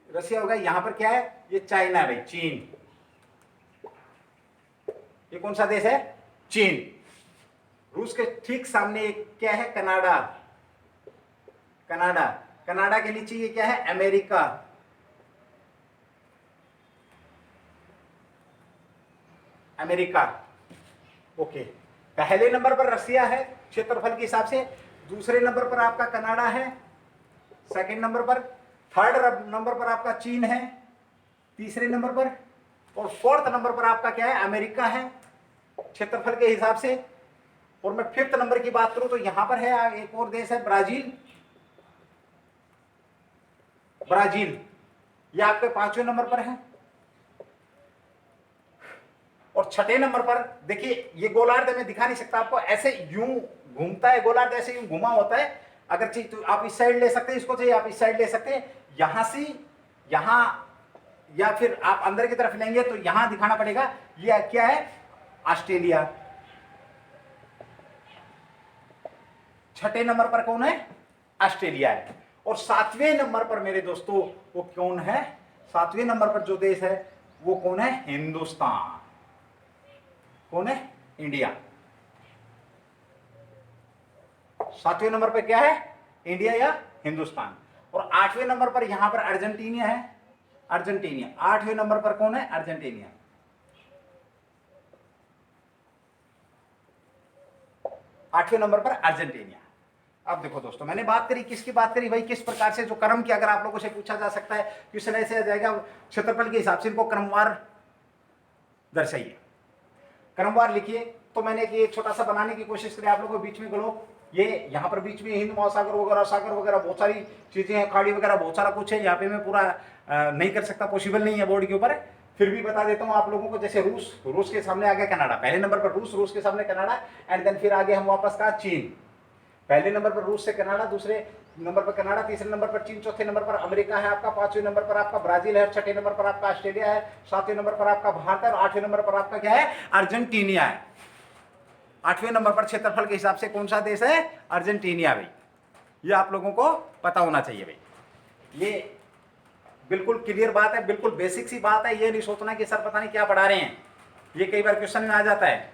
Speaker 1: रसिया होगा, यहां पर क्या है? ये चाइना है भाई, चीन। ये कौन सा देश है? चीन। रूस के ठीक सामने क्या है? कनाडा। कनाडा। कनाडा के नीचे ये क्या है? अमेरिका। अमेरिका। ओके, पहले नंबर पर रसिया है क्षेत्रफल के हिसाब से, दूसरे नंबर पर आपका कनाडा है, सेकंड नंबर पर, थर्ड नंबर पर आपका चीन है, तीसरे नंबर पर, और फोर्थ नंबर पर आपका क्या है? अमेरिका है क्षेत्रफल के हिसाब से। और मैं फिफ्थ नंबर की बात करूं तो यहां पर है एक और देश है, ब्राजील। ब्राजील ये आपके 5वें नंबर पर है। और छठे नंबर पर देखिए, ये गोलार्ध मैं दिखा नहीं सकता आपको, ऐसे यूं घूमता है गोलार्ध, ऐसे यूं घुमा होता है। अगर चाहिए तो आप इस साइड ले सकते हैं, इसको चाहिए आप इस साइड ले सकते हैं, यहां से यहां, या फिर आप अंदर की तरफ लेंगे तो यहां दिखाना पड़ेगा। ये क्या है? ऑस्ट्रेलिया। छठे नंबर पर कौन है? ऑस्ट्रेलिया है। और 7वें नंबर पर मेरे दोस्तों वो कौन है? 7वें नंबर पर जो देश है वो कौन है? हिंदुस्तान। कौन है? इंडिया। 7वें नंबर पर क्या है? इंडिया या हिंदुस्तान। और 8वें नंबर पर यहां पर अर्जेंटीना है। अर्जेंटीना 8वें नंबर पर कौन है? अर्जेंटीना। 8वें नंबर पर अर्जेंटीना। अब देखो दोस्तों, मैंने बात करी, किसकी बात करी भाई? किस प्रकार से जो क्रम की अगर आप लोगों से पूछा जा सकता है, क्वेश्चन ऐसे आ जाएगा, क्षेत्रफल के हिसाब से इनको क्रमवार दर्शाइए, क्रमवार लिखिए। तो मैंने एक छोटा सा बनाने की कोशिश करी आप लोगों को, बीच में ग्लोब, ये यहाँ पर बीच में हिंद महासागर वगैरह, सागर वगैरह बहुत सारी चीजें हैं, खाड़ी वगैरह बहुत सारा कुछ है। यहाँ पे मैं पूरा नहीं कर सकता, पॉसिबल नहीं है बोर्ड के ऊपर, फिर भी बता देता हूँ आप लोगों को। जैसे रूस के सामने आ गया कनाडा, पहले नंबर पर रूस के सामने कनाडा, एंड देन फिर आगे हम वापस कहा चीन। पहले नंबर पर रूस से कनाडा, दूसरे नंबर पर कनाडा, तीसरे नंबर पर चीन, चौथे नंबर पर अमेरिका है आपका, 5वें नंबर पर आपका ब्राजील है, छठे नंबर पर आपका ऑस्ट्रेलिया है, 7वें नंबर पर आपका भारत है, और 8वें नंबर पर आपका क्या है? अर्जेंटीना है। 8वें नंबर पर क्षेत्रफल के हिसाब से कौन सा देश है? अर्जेंटीना भाई। ये आप लोगों को पता होना चाहिए भाई। ये बिल्कुल क्लियर बात है, बिल्कुल बेसिक सी बात है। ये नहीं सोचना कि सर पता नहीं क्या पढ़ा रहे हैं, ये कई बार क्वेश्चन में आ जाता है।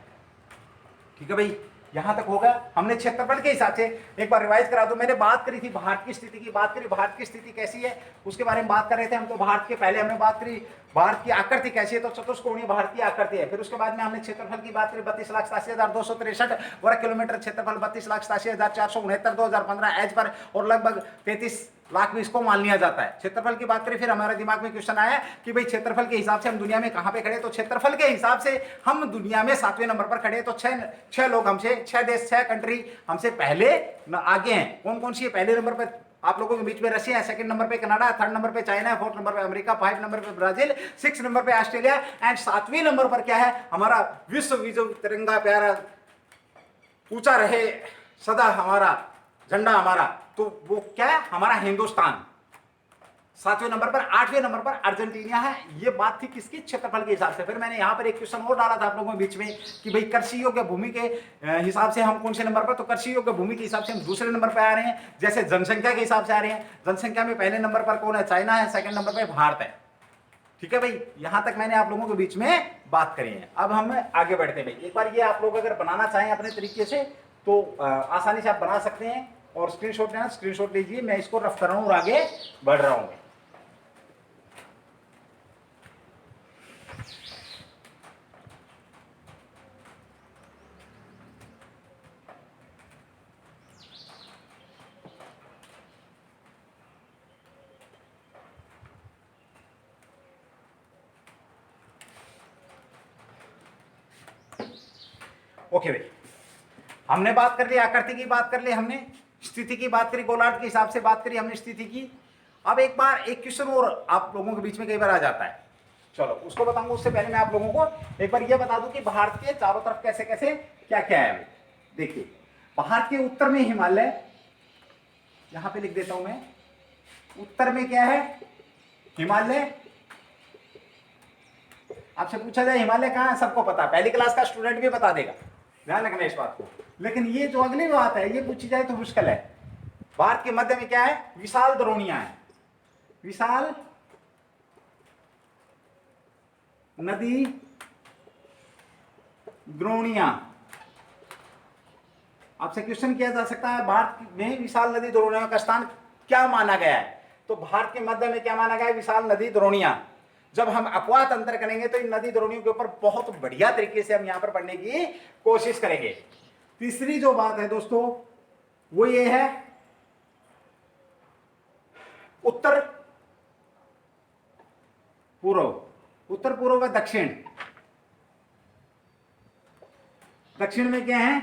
Speaker 1: ठीक है भाई, यहां तक होगा। हमने क्षेत्रफल के हिसाब से एक बार रिवाइज करा दो। मैंने बात करी थी भारत की स्थिति की, बात करी भारत की स्थिति कैसी है उसके बारे में बात कर रहे थे हम। तो भारत के पहले हमने बात करी भारत की आकृति कैसी है, तो चतुष्कोणीय भारत की आकृति है। फिर उसके बाद में हमने क्षेत्रफल की बात करी, 32,87,263 वर्ग किलोमीटर क्षेत्रफल, 32,87,469 2015 एज पर, और लगभग 33 लाख भी इसको मान लिया जाता है। क्षेत्रफल की बात करें, फिर हमारे दिमाग में क्वेश्चन आया कि भाई क्षेत्रफल के हिसाब से हम दुनिया में कहां पे खड़े? तो क्षेत्रफल के हिसाब से हम दुनिया में 7वें नंबर पर खड़े। तो छह लोग हमसे, 6 देश, 6 कंट्री हमसे पहले आगे हैं। कौन कौन सी है? पहले नंबर पर आप लोगों के बीच में रशिया है, सेकंड नंबर पे कनाडा, थर्ड नंबर पे चाइना है, फोर्थ नंबर पे अमेरिका, 5 नंबर पे ब्राजील, 6 नंबर पे ऑस्ट्रेलिया, एंड 7वें नंबर पर क्या है? हमारा विश्व विजय तिरंगा प्यारा ऊंचा रहे सदा हमारा झंडा हमारा, तो वो क्या है? हमारा हिंदुस्तान। 7वें नंबर पर, 8वें नंबर पर अर्जेंटीना है। ये बात थी किसकी? क्षेत्रफल के हिसाब से। फिर मैंने यहां पर एक क्वेश्चन और डाला था आप लोगों के बीच में कि भाई कृषि योग्य भूमि के हिसाब से हम कौन से नंबर पर? तो कृषि योग्य भूमि के हिसाब से हम दूसरे नंबर पर आ रहे हैं। जैसे जनसंख्या के हिसाब से आ रहे हैं, जनसंख्या में पहले नंबर पर कौन है? चाइना है, सेकंड नंबर पर भारत है। ठीक है भाई, यहां तक मैंने आप लोगों के बीच में बात करी है। अब हम आगे बढ़ते हैं भाई। एक बार ये आप लोग अगर बनाना चाहें अपने तरीके से तो आसानी से आप बना सकते हैं। और स्क्रीनशॉट लेना, स्क्रीनशॉट लीजिए, मैं इसको रफ कर रहा हूं और आगे बढ़ रहा हूं। ओके भाई, हमने बात कर ली आकृति की, बात कर ली हमने, स्थिति की बात करी, गोलार्ध के हिसाब से बात करी हमने स्थिति की। अब एक बार एक क्वेश्चन और आप लोगों के बीच में कई बार आ जाता है, चलो उसको बताऊंगा। उससे पहले मैं आप लोगों को एक बार यह बता दूं कि भारत के चारों तरफ कैसे कैसे क्या क्या है। देखिए, भारत के उत्तर में हिमालय, यहां पे लिख देता हूं मैं, उत्तर में क्या है? हिमालय। आपसे पूछा जाए हिमालय कहां है, सबको पता है, पहली क्लास का स्टूडेंट भी बता देगा, ध्यान रखना इस बात को। लेकिन ये जो अगली बात है ये पूछी जाए तो मुश्किल है। भारत के मध्य में क्या है? विशाल द्रोणियां है, विशाल नदी द्रोणियां। आपसे क्वेश्चन किया जा सकता है भारत में विशाल नदी द्रोणियों का स्थान क्या माना गया है? तो भारत के मध्य में क्या माना गया है? विशाल नदी द्रोणियां। जब हम अपवाद अंतर करेंगे तो इन नदी द्रोणियों के ऊपर बहुत बढ़िया तरीके से हम यहां पर पढ़ने की कोशिश करेंगे। तीसरी जो बात है दोस्तों वो ये है उत्तर पूर्व, उत्तर पूर्व व दक्षिण। दक्षिण में क्या है?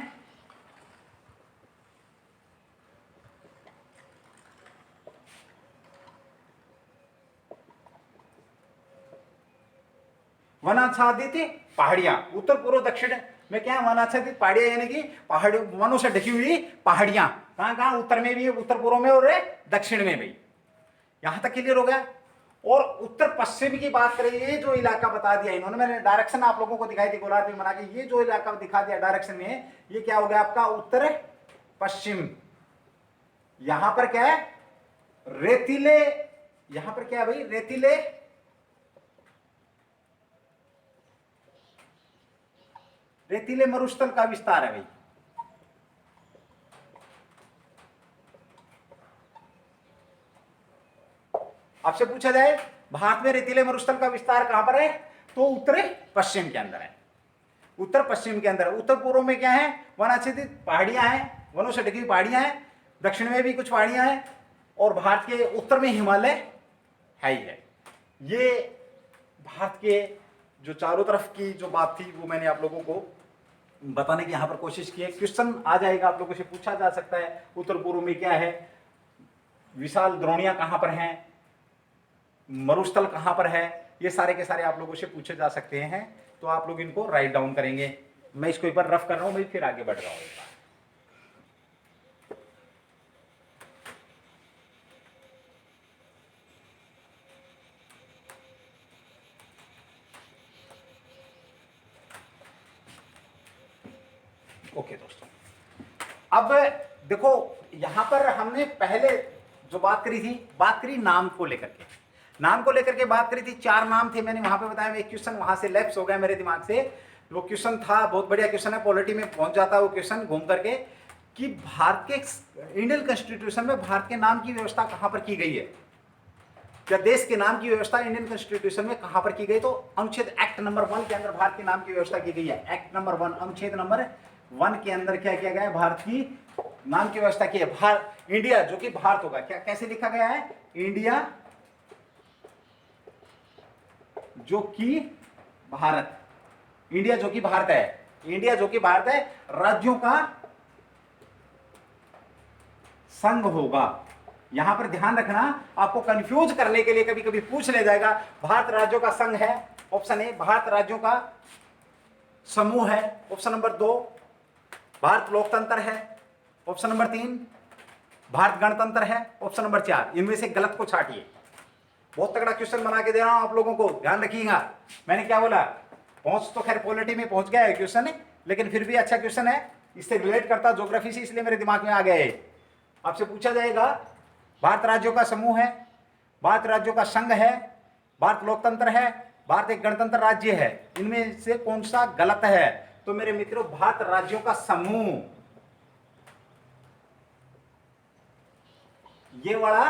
Speaker 1: वनाच्छादित पहाड़ियां। उत्तर पूर्व दक्षिण में क्या है? वनाच्छादित पहाड़ियां, यानी कि पहाड़ियों, वनों से ढकी हुई पहाड़ियां। कहां कहां? उत्तर में भी है, उत्तर पूर्व में और दक्षिण में भी। यहां तक क्लियर हो गया। और उत्तर पश्चिम की बात करें, ये जो इलाका बता दिया इन्होंने, मैंने डायरेक्शन आप लोगों को दिखाई थी गोलार्ध में बना के, ये जो इलाका दिखा दिया डायरेक्शन में, ये क्या हो गया आपका? उत्तर पश्चिम। यहां पर क्या है? रेतीले, यहां पर क्या है भाई? रेतीले रेतीले मरुस्थल का विस्तार है भाई। आपसे पूछा जाए भारत में रेतीले मरुस्थल का विस्तार कहां पर है? तो उत्तर पश्चिम के अंदर है, उत्तर पश्चिम के अंदर। उत्तर पूर्व में क्या है? वनाच्छादित पहाड़ियां हैं, वनों से ढकी पहाड़ियां हैं, दक्षिण में भी कुछ पहाड़ियां हैं, और भारत के उत्तर में हिमालय है ही है। ये भारत के जो चारों तरफ की जो बात थी वो मैंने आप लोगों को बताने की यहां पर कोशिश की है। क्वेश्चन आ जाएगा, आप लोगों से पूछा जा सकता है उत्तर पूर्व में क्या है, विशाल द्रोणियां कहां पर हैं, मरुस्थल कहां पर है, ये सारे के सारे आप लोगों से पूछे जा सकते हैं। तो आप लोग इनको राइट डाउन करेंगे। मैं इसको एक बार रफ कर रहा हूं भाई, फिर आगे बढ़ रहा हूं। ओके दोस्तों, अब देखो यहां पर हमने पहले जो बात करी थी, बात करी नाम को लेकर के, नाम को लेकर के बात करी थी। 4 नाम थे, मैंने वहां पे बताया। एक क्वेश्चन वहां से लैप्स हो गया मेरे दिमाग से, वो क्वेश्चन था, बहुत बढ़िया क्वेश्चन है, पॉलिटी में पहुंच जाता है वो क्वेश्चन घूम करके, कि भारत के इंडियन कॉन्स्टिट्यूशन में भारत के नाम की व्यवस्था कहां पर की गई है, या देश के नाम की व्यवस्था इंडियन कॉन्स्टिट्यूशन में कहां पर की गई? तो अनुच्छेद एक्ट नंबर 1 के अंदर भारत के नाम की व्यवस्था की गई है। एक्ट नंबर 1, अनुच्छेद नंबर 1 के अंदर क्या किया गया है? भारत की नाम की व्यवस्था की है। भारत, इंडिया जो कि भारत होगा, क्या कैसे लिखा गया है? इंडिया जो कि भारत, इंडिया जो कि भारत है, इंडिया जो कि भारत है, राज्यों का संघ होगा। यहां पर ध्यान रखना, आपको कंफ्यूज करने के लिए कभी कभी पूछ ले जाएगा, भारत राज्यों का संघ है, ऑप्शन ए। भारत राज्यों का समूह है, ऑप्शन नंबर 2। भारत लोकतंत्र है, ऑप्शन नंबर 3। भारत गणतंत्र है, ऑप्शन नंबर 4। इनमें से गलत को छाटिए। बहुत तगड़ा क्वेश्चन बना के दे रहा हूं आप लोगों को, ध्यान रखिएगा। मैंने क्या बोला? पहुंच तो खैर पॉलिटी में पहुंच गया है क्वेश्चन, लेकिन फिर भी अच्छा क्वेश्चन है, इससे रिलेट करता ज्योग्राफी से, इसलिए मेरे दिमाग में आ गया है। आपसे पूछा जाएगा भारत राज्यों का समूह है, भारत राज्यों का संघ है, भारत लोकतंत्र है, भारत एक गणतंत्र राज्य है, इनमें से कौन सा गलत है? तो मेरे मित्रों, भारत राज्यों का समूह, ये वाला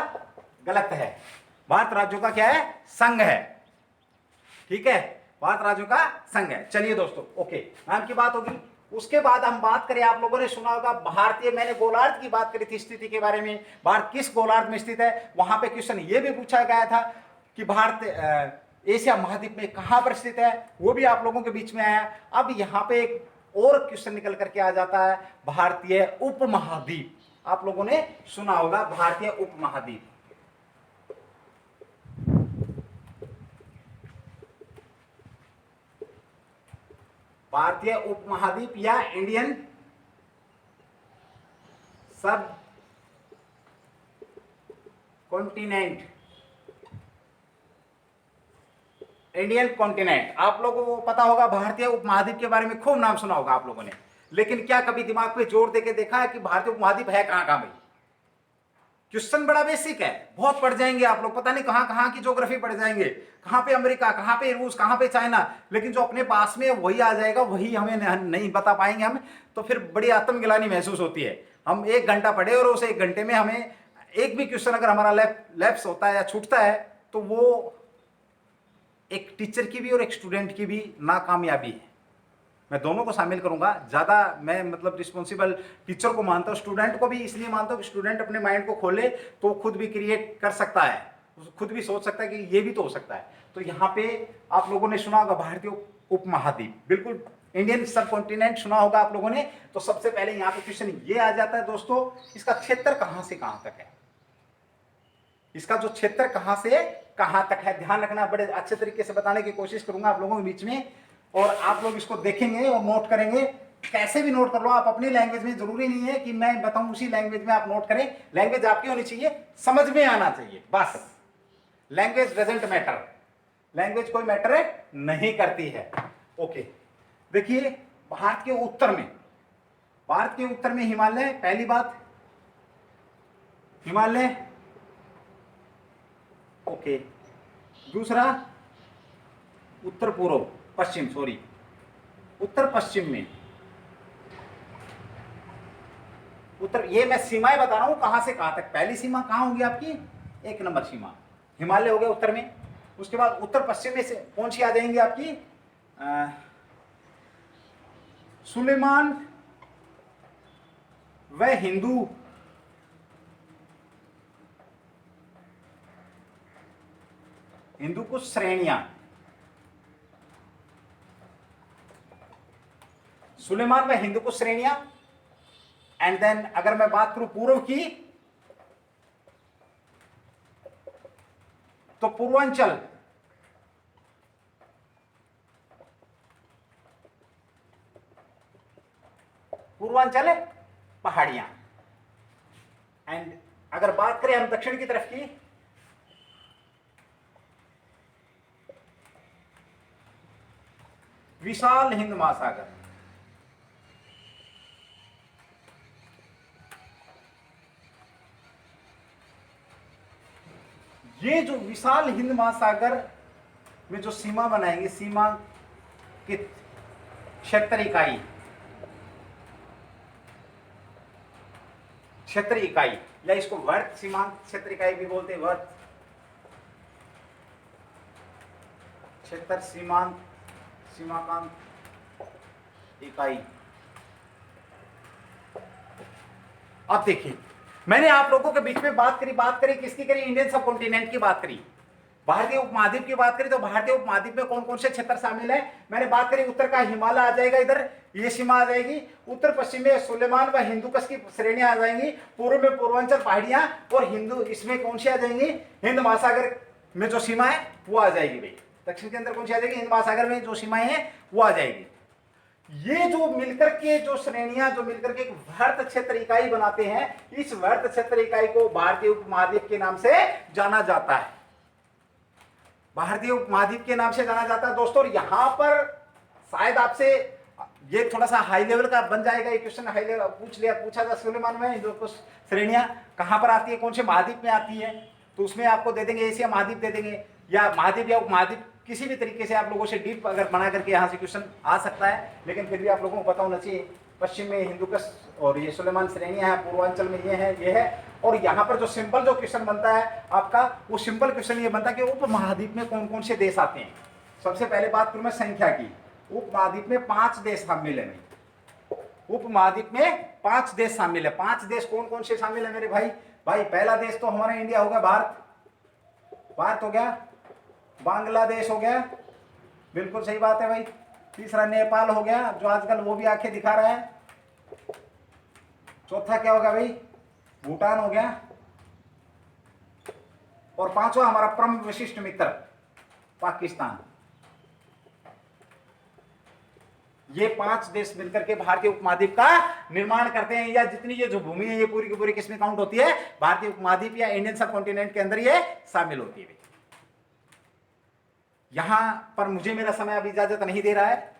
Speaker 1: गलत है। भारत राज्यों का क्या है? संघ है, ठीक है, भारत राज्यों का संघ है। चलिए दोस्तों, ओके, नाम की बात होगी। उसके बाद हम बात करें, आप लोगों ने सुना होगा भारतीय, मैंने गोलार्ध की बात करी थी स्थिति के बारे में, भारत किस गोलार्ध में स्थित है। वहां पे क्वेश्चन ये भी पूछा गया था कि भारत एशिया महाद्वीप में कहां पर स्थित है, वो भी आप लोगों के बीच में आया। अब यहां पे एक और क्वेश्चन निकल करके आ जाता है, भारतीय उपमहाद्वीप। आप लोगों ने सुना होगा भारतीय उपमहाद्वीप। भारतीय उपमहाद्वीप या इंडियन सब कॉन्टिनेंट, इंडियन कॉन्टिनेंट। आप लोगों को पता होगा भारतीय उपमहाद्वीप के बारे में खूब नाम सुना होगा आप लोगों ने, लेकिन क्या कभी दिमाग पे जोर देके देखा है कि भारतीय उपमहाद्वीप है कहां कहां भाई? क्वेश्चन बड़ा बेसिक है, बहुत पढ़ जाएंगे आप लोग, पता नहीं कहां कहां की ज्योग्राफी पढ़ जाएंगे, कहां पे अमेरिका, कहां पे रूस, कहां पे चाइना, लेकिन जो अपने पास में वही आ जाएगा, वही हमें नहीं बता पाएंगे हम, तो फिर बड़ी आत्मग्लानि महसूस होती है। हम 1 घंटा पढ़े और उस 1 घंटे में हमें एक भी क्वेश्चन अगर हमारा लैप्स होता है या छूटता है तो वो एक टीचर की भी और एक स्टूडेंट की भी नाकामयाबी है। मैं दोनों को शामिल करूंगा, ज्यादा मैं मतलब रिस्पॉन्सिबल टीचर को मानता हूं, स्टूडेंट को भी इसलिए मानता हूं कि स्टूडेंट अपने माइंड को खोले तो खुद भी क्रिएट कर सकता है, खुद भी सोच सकता है कि ये भी तो हो सकता है। तो यहाँ पे आप लोगों ने सुना होगा भारतीय उपमहाद्वीप, बिल्कुल इंडियन सब कॉन्टिनेंट सुना होगा आप लोगों ने। तो सबसे पहले यहाँ पे क्वेश्चन ये आ जाता है दोस्तों, इसका क्षेत्र कहां से कहां तक है, इसका जो क्षेत्र कहां से कहां तक है, ध्यान रखना, बड़े अच्छे तरीके से बताने की कोशिश करूंगा आप लोगों के बीच में, और आप लोग इसको देखेंगे और नोट करेंगे। कैसे भी नोट कर लो आप अपनी लैंग्वेज में, जरूरी नहीं है कि मैं बताऊं उसी लैंग्वेज में आप नोट करें, लैंग्वेज आपकी होनी चाहिए, समझ में आना चाहिए बस। लैंग्वेज डजंट मैटर, लैंग्वेज कोई मैटर नहीं करती है। ओके, देखिए भारत के उत्तर में, भारत के उत्तर में हिमालय, पहली बात हिमालय, ओके। दूसरा उत्तर पूर्व पश्चिम, सॉरी उत्तर पश्चिम में, उत्तर, ये मैं सीमाएं बता रहा हूं कहां से कहां तक। पहली सीमा कहां होगी आपकी, 1 नंबर सीमा हिमालय हो गया उत्तर में। उसके बाद उत्तर पश्चिम में से कौन सी आ जाएंगी आपकी, सुलेमान व हिंदू कुछ श्रेणियां, सुलेमान व हिंदू कुछ श्रेणियां। एंड देन अगर मैं बात करूं पूर्व की, तो पूर्वांचल, पूर्वांचल पहाड़ियां। एंड अगर बात करें हम दक्षिण की तरफ की, विशाल हिंद महासागर। ये जो विशाल हिंद महासागर में जो सीमा बनाएंगे, सीमा की क्षेत्र इकाई, क्षेत्र इकाई, या इसको वर्त सीमांत क्षेत्र इकाई भी बोलते हैं, वर्त क्षेत्र सीमांत सीमाकांत इकाई। अब देखिए, मैंने आप लोगों के बीच में बात करी किसकी करी, इंडियन सब कॉन्टिनेंट की बात करी, भारतीय उपमहाद्वीप की बात करी। तो भारतीय उपमहाद्वीप में कौन कौन से क्षेत्र शामिल है, मैंने बात करी, उत्तर का हिमालय आ जाएगा, इधर ये सीमा आ जाएगी, उत्तर पश्चिम में सुलेमान व हिंदुकुश की श्रेणियां आ जाएंगी, पूर्व में पूर्वांचल पहाड़ियां, और हिंदू इसमें कौन सी आ जाएंगी, हिंद महासागर में जो सीमा है वो आ जाएगी भाई। दक्षिण के अंदर कौन सी आ जाएगी, हिंद महासागर में जो सीमाएं हैं वो आ जाएगी। ये जो मिलकर के जो श्रेणियां जो मिलकर के एक वर्त क्षेत्र इकाई बनाते हैं, इस वर्त क्षेत्र इकाई को भारतीय उपमहाद्वीप के नाम से जाना जाता है, भारतीय उपमहाद्वीप के नाम से जाना जाता है दोस्तों। और यहां पर शायद आपसे ये थोड़ा सा हाई लेवल का बन जाएगा, ये क्वेश्चन हाई लेवल पूछा था, सुलेमान में जो कुछ श्रेणियां कहां पर आती है, कौन से महाद्वीप में आती है, तो उसमें आपको दे देंगे एशिया महाद्वीप दे देंगे, या महाद्वीप या उपमहाद्वीप, किसी भी तरीके से आप लोगों से डीप अगर बना करके यहाँ से क्वेश्चन आ सकता है, लेकिन फिर भी आप लोगों को पता होना चाहिए। पश्चिम में हिंदुकुश और ये सुलेमान श्रेणियां हैं, पूर्वांचल में ये है। और यहाँ पर जो सिंपल जो क्वेश्चन बनता है आपका, वो सिंपल क्वेश्चन ये बनता है कि उपमहाद्वीप में कौन कौन से देश आते हैं। सबसे पहले बात करूं मैं संख्या की, उपमहाद्वीप में 5 देश शामिल है, उपमहाद्वीप में 5 देश शामिल है। 5 देश कौन कौन से शामिल है मेरे भाई? पहला देश तो हमारा इंडिया हो गया, भारत हो गया, बांग्लादेश हो गया, बिल्कुल सही बात है भाई, तीसरा नेपाल हो गया, जो आजकल वो भी आंखें दिखा रहा है। चौथा क्या होगा भाई, भूटान हो गया। और पांचवा हमारा परम विशिष्ट मित्र पाकिस्तान। ये 5 देश मिलकर के भारतीय उपमहाद्वीप का निर्माण करते हैं, या जितनी ये जो भूमि है ये पूरी की पूरी किसमें काउंट होती है, भारतीय उपमहाद्वीप या इंडियन सब कॉन्टिनेंट के अंदर ये शामिल होती है। यहां पर मुझे मेरा समय अभी इजाजत नहीं दे रहा है।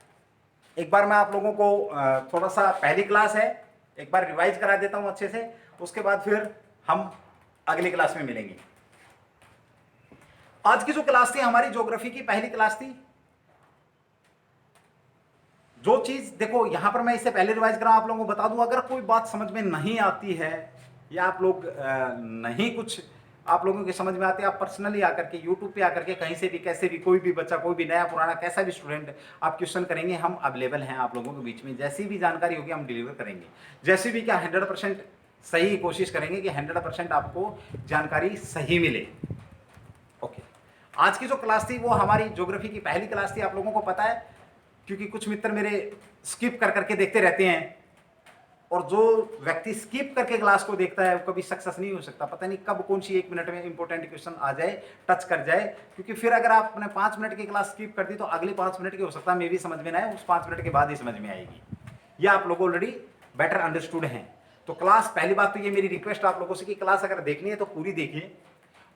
Speaker 1: एक बार मैं आप लोगों को थोड़ा सा, पहली क्लास है, एक बार रिवाइज करा देता हूं अच्छे से, उसके बाद फिर हम अगली क्लास में मिलेंगे। आज की जो क्लास थी हमारी ज्योग्राफी की पहली क्लास थी। जो चीज देखो यहां पर मैं इससे पहले रिवाइज कर रहा हूं, आप लोगों को बता दूं, अगर कोई बात समझ में नहीं आती है या आप लोग नहीं कुछ आप लोगों के समझ में आते हैं, आप पर्सनली आकर के यूट्यूब पे आकर के कहीं से भी कैसे भी, कोई भी बच्चा, कोई भी नया पुराना कैसा भी स्टूडेंट, आप क्वेश्चन करेंगे, हम अवेलेबल हैं आप लोगों के बीच में। जैसी भी जानकारी होगी हम डिलीवर करेंगे। जैसी भी क्या 100% सही कोशिश करेंगे कि 100% आपको जानकारी सही मिले। ओके, आज की जो क्लास थी वो हमारी ज्योग्राफी की पहली क्लास थी। आप लोगों को पता है, क्योंकि कुछ मित्र मेरे स्किप कर करके देखते रहते हैं, और जो व्यक्ति स्किप करके क्लास को देखता है वो कभी सक्सेस नहीं हो सकता। पता नहीं कब कौन सी 1 मिनट में इंपॉर्टेंट क्वेश्चन आ जाए, टच कर जाए, क्योंकि फिर अगर आपने 5 मिनट की क्लास स्किप कर दी तो अगले 5 मिनट की हो सकता है मे भी समझ में ना आए, उस 5 मिनट के बाद ही समझ में आएगी। यह आप लोग ऑलरेडी बेटर अंडरस्टूड हैं। तो क्लास, पहली बात तो ये मेरी रिक्वेस्ट आप लोगों से कि क्लास अगर देखनी है तो पूरी देखिए,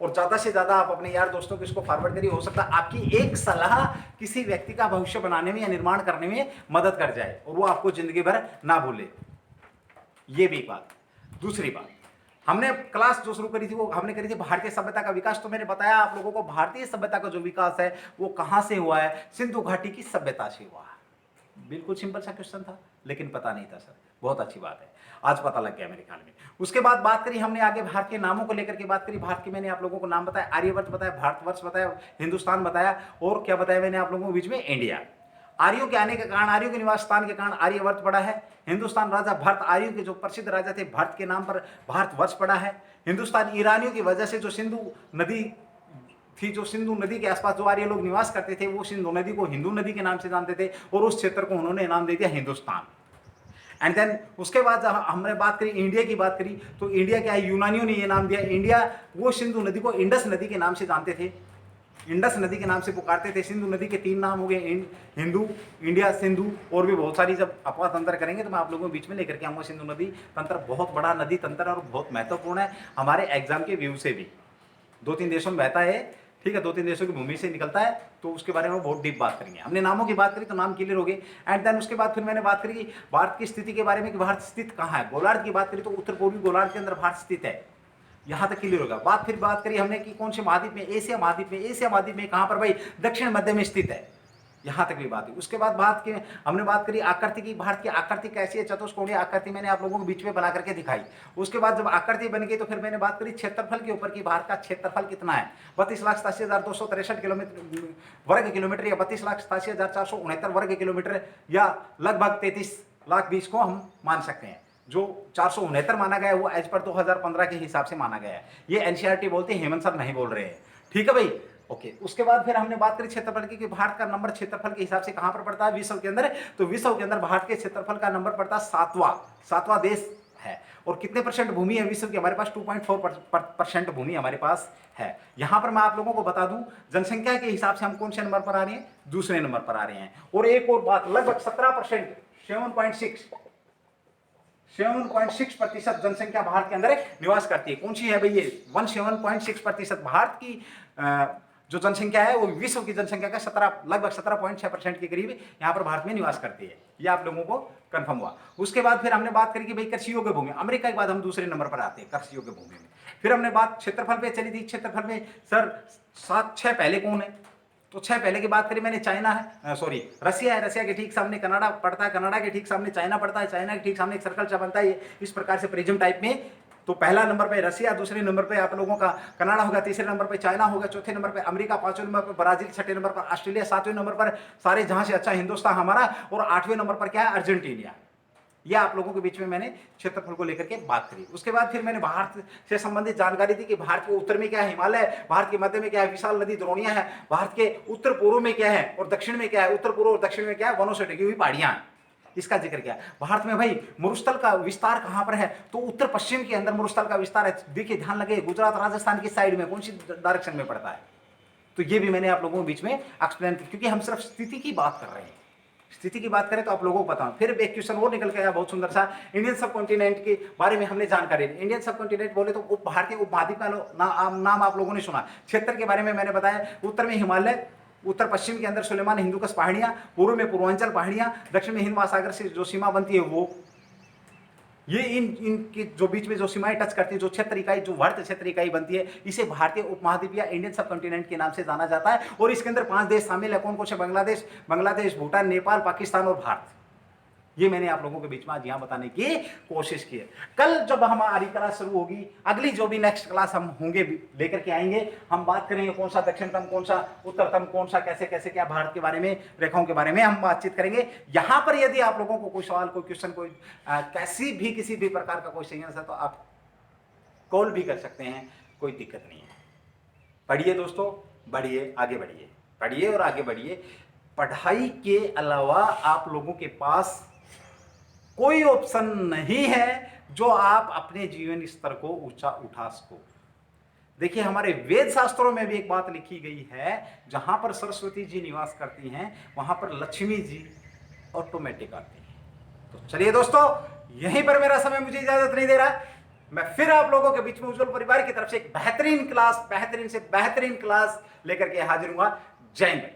Speaker 1: और ज्यादा से ज्यादा आप अपने यार दोस्तों को इसको फॉरवर्ड करिए। हो सकता है आपकी एक सलाह किसी व्यक्ति का भविष्य बनाने में या निर्माण करने में मदद कर जाए, और वो आपको जिंदगी भर ना भूले। ये भी बात। दूसरी बात, हमने क्लास जो शुरू करी थी वो हमने करी थी भारतीय सभ्यता का विकास। तो मैंने बताया आप लोगों को भारतीय सभ्यता का जो विकास है वो कहां से हुआ है, सिंधु घाटी की सभ्यता से हुआ है। बिल्कुल सिंपल सा क्वेश्चन था, लेकिन पता नहीं था सर। बहुत अच्छी बात है, आज पता लग गया मेरे ख्याल में। उसके बाद बात करी हमने आगे भारत के नामों को लेकर के बात करी। भारत के मैंने आप लोगों को नाम बताया, आर्यवर्त बताया, भारतवर्ष बताया, हिंदुस्तान बताया, और क्या बताया मैंने आप लोगों के बीच में, इंडिया। आर्यों के आने के कारण, आर्यों के निवास स्थान के कारण आर्यवर्त पड़ा है। हिंदुस्तान राजा भरत, आर्यों के जो प्रसिद्ध राजा थे भरत के नाम पर भारतवर्ष पड़ा है। हिंदुस्तान ईरानियों की वजह से जो सिंधु नदी थी, जो सिंधु नदी के आसपास जो आर्य लोग निवास करते थे, वो सिंधु नदी को हिंदू नदी के नाम से जानते थे, और उस क्षेत्र को उन्होंने नाम दे दिया हिंदुस्तान। एंड देन उसके बाद हमने बात करी इंडिया की, बात करी तो इंडिया क्या है, यूनानियों ने ये नाम दिया इंडिया। वो सिंधु नदी को इंडस नदी के नाम से जानते थे, इंडस नदी के नाम से पुकारते थे। सिंधु नदी के 3 नाम हो गए, हिंदू, इंडिया, सिंधु, और भी बहुत सारी। जब अपवाद तंत्र करेंगे तो मैं आप लोगों के बीच में लेकर के आऊंगा। सिंधु नदी तंत्र बहुत बड़ा नदी तंत्र और बहुत महत्वपूर्ण है हमारे एग्जाम के व्यू से भी। 2-3 देशों में बहता है, ठीक है, 2-3 देशों की भूमि से निकलता है, तो उसके बारे में बहुत डीप बात करेंगे। हमने नामों की बात करी तो नाम क्लियर हो गए। एंड देन उसके बाद फिर मैंने बात करी भारत की स्थिति के बारे में कि भारत स्थित कहाँ है। गोलार्ध की बात करी तो उत्तर पूर्वी गोलार्ध के अंदर भारत स्थित है, यहां तक क्लियर होगा। फिर बात करी हमने कि कौन से महाद्वीप में, एशिया महाद्वीप में। एशिया महाद्वीप में कहां पर भाई, दक्षिण मध्य में स्थित है, यहां तक भी बात हुई। उसके बाद हमने बात करी आकृति की। भारत की आकृति कैसी है, चतुष्कोणीय आकृति मैंने आप लोगों को बीच में बना करके दिखाई। उसके बाद जब आकृति बन गई तो फिर मैंने बात करी क्षेत्रफल के ऊपर कि भारत का क्षेत्रफल कितना है, 32,87,263 किलोमीटर वर्ग किलोमीटर, या 32,87,469 वर्ग किलोमीटर, या लगभग 33,20,000 को हम मान सकते हैं। जो 469 माना गया है वो एज पर 2015 के हिसाब से माना गया है। ये एनसीईआरटी बोलते हैं, हेमंत सर नहीं बोल रहे हैं, ठीक है भाई। ओके, उसके बाद फिर हमने बात करी क्षेत्रफल की कि भारत का नंबर क्षेत्रफल के हिसाब से कहां पर पड़ता है, विश्व के अंदर। तो विश्व के अंदर भारत के क्षेत्रफल का नंबर पड़ता है 7वां देश है। और कितने परसेंट भूमि है विश्व की, हमारे पास 2.4% भूमि हमारे पास है। यहां पर मैं आप लोगों को बता दूं जनसंख्या के हिसाब से हम कौन से नंबर पर आ रहे हैं, दूसरे नंबर पर आ रहे हैं। और एक और बात, लगभग 17%, 7.6% जनसंख्या भारत के अंदर निवास करती है। कौन सी है भाई ये, 17.6% भारत की जो जनसंख्या है वो विश्व की जनसंख्या का लगभग 17.6% के करीब यहाँ पर भारत में निवास करती है। ये आप लोगों को कंफर्म हुआ। उसके बाद फिर हमने बात करी कि भाई कृषि योग्य भूमि, अमेरिका के बाद हम दूसरे नंबर पर आते हैं कृषि योग्य भूमि में। फिर हमने बात क्षेत्रफल पे चली थी। क्षेत्रफल में सर 7-6 पहले कौन है, तो 6 पहले की बात करी मैंने, चाइना है, सॉरी रसिया है, रसिया के ठीक सामने कनाडा पड़ता है, कनाडा के ठीक सामने चाइना पड़ता है, चाइना के ठीक सामने एक सर्कल सा बनता है इस प्रकार से प्रिज्म टाइप में। तो पहला नंबर पे रसिया, दूसरे नंबर पे आप लोगों का कनाडा होगा, तीसरे नंबर पे चाइना होगा, चौथे नंबर पे अमेरिका, पांचवें नंबर पे ब्राजील, छठे नंबर पर ऑस्ट्रेलिया, सातवें नंबर पर सारे जहां से अच्छा हिंदुस्तान हमारा, और 8वें नंबर पर क्या है, अर्जेंटीना। ये आप लोगों के बीच में मैंने क्षेत्रफल को लेकर के बात करी। उसके बाद फिर मैंने भारत से संबंधित जानकारी दी कि भारत के उत्तर में क्या है हिमालय है, भारत के मध्य में क्या है विशाल नदी द्रोणियां है, भारत के उत्तर पूर्व में क्या है और दक्षिण में क्या है, उत्तर पूर्व और दक्षिण में क्या है वनों से ढकी हुई पहाड़ियां, इसका जिक्र किया। भारत में भाई मरुस्थल का विस्तार कहां पर है, तो उत्तर पश्चिम के अंदर मरुस्थल का विस्तार है। देखिए ध्यान लगे गुजरात राजस्थान की साइड में कौन सी डायरेक्शन में पड़ता है, तो ये भी मैंने आप लोगों के बीच में एक्सप्लेन किया, क्योंकि हम सिर्फ स्थिति की बात कर रहे हैं। स्थिति की बात करें तो आप लोगों को पता। फिर एक क्वेश्चन और निकल के आया बहुत सुंदर सा, इंडियन सब कॉन्टिनेंट के बारे में हमने जानकारी दी। इंडियन सब कॉन्टिनेंट बोले तो भारतीय उपमहाद्वीप का नाम आप लोगों ने सुना। क्षेत्र के बारे में मैंने बताया, उत्तर में हिमालय, उत्तर पश्चिम के अंदर सुलेमान हिंदुकुश पहाड़ियां, पूर्व में पूर्वांचल पहाड़ियां, दक्षिण में हिंद महासागर से जो सीमा बनती है वो, ये इनके जो बीच में जो सीमाएं टच करती है, जो क्षेत्र इकाई, जो वर्त क्षेत्र इकाई बनती है, इसे भारतीय उपमहाद्वीप या इंडियन सब कॉन्टिनेंट के नाम से जाना जाता है। और इसके अंदर 5 देश शामिल है। कौन कौन से? बांग्लादेश, भूटान, नेपाल, पाकिस्तान और भारत। ये मैंने आप लोगों के बीच में आज यहां बताने की कोशिश की है। कल जब हमारी क्लास शुरू होगी, अगली जो भी नेक्स्ट क्लास हम होंगे लेकर के आएंगे, हम बात करेंगे कौन सा दक्षिणतम, कौन सा उत्तरतम, कौन सा कैसे कैसे क्या भारत के बारे में, रेखाओं के बारे में हम बातचीत करेंगे। यहां पर यदि आप लोगों को कोई सवाल, कोई क्वेश्चन, कोई किसी भी प्रकार का कोई सही आंसर, तो आप कॉल भी कर सकते हैं, कोई दिक्कत नहीं है। पढ़िए दोस्तों, बढ़िए, आगे बढ़िए, पढ़िए और आगे बढ़िए। पढ़ाई के अलावा आप लोगों के पास कोई ऑप्शन नहीं है जो आप अपने जीवन स्तर को ऊंचा उठा सको। देखिए हमारे वेद शास्त्रों में भी एक बात लिखी गई है, जहां पर सरस्वती जी निवास करती हैं वहां पर लक्ष्मी जी ऑटोमेटिक आती हैं। तो चलिए दोस्तों, यहीं पर मेरा समय मुझे इजाजत नहीं दे रहा, मैं फिर आप लोगों के बीच में उज्जवल परिवार की तरफ से एक बेहतरीन से बेहतरीन क्लास लेकर के हाजिर हूंगा। जय हिंद।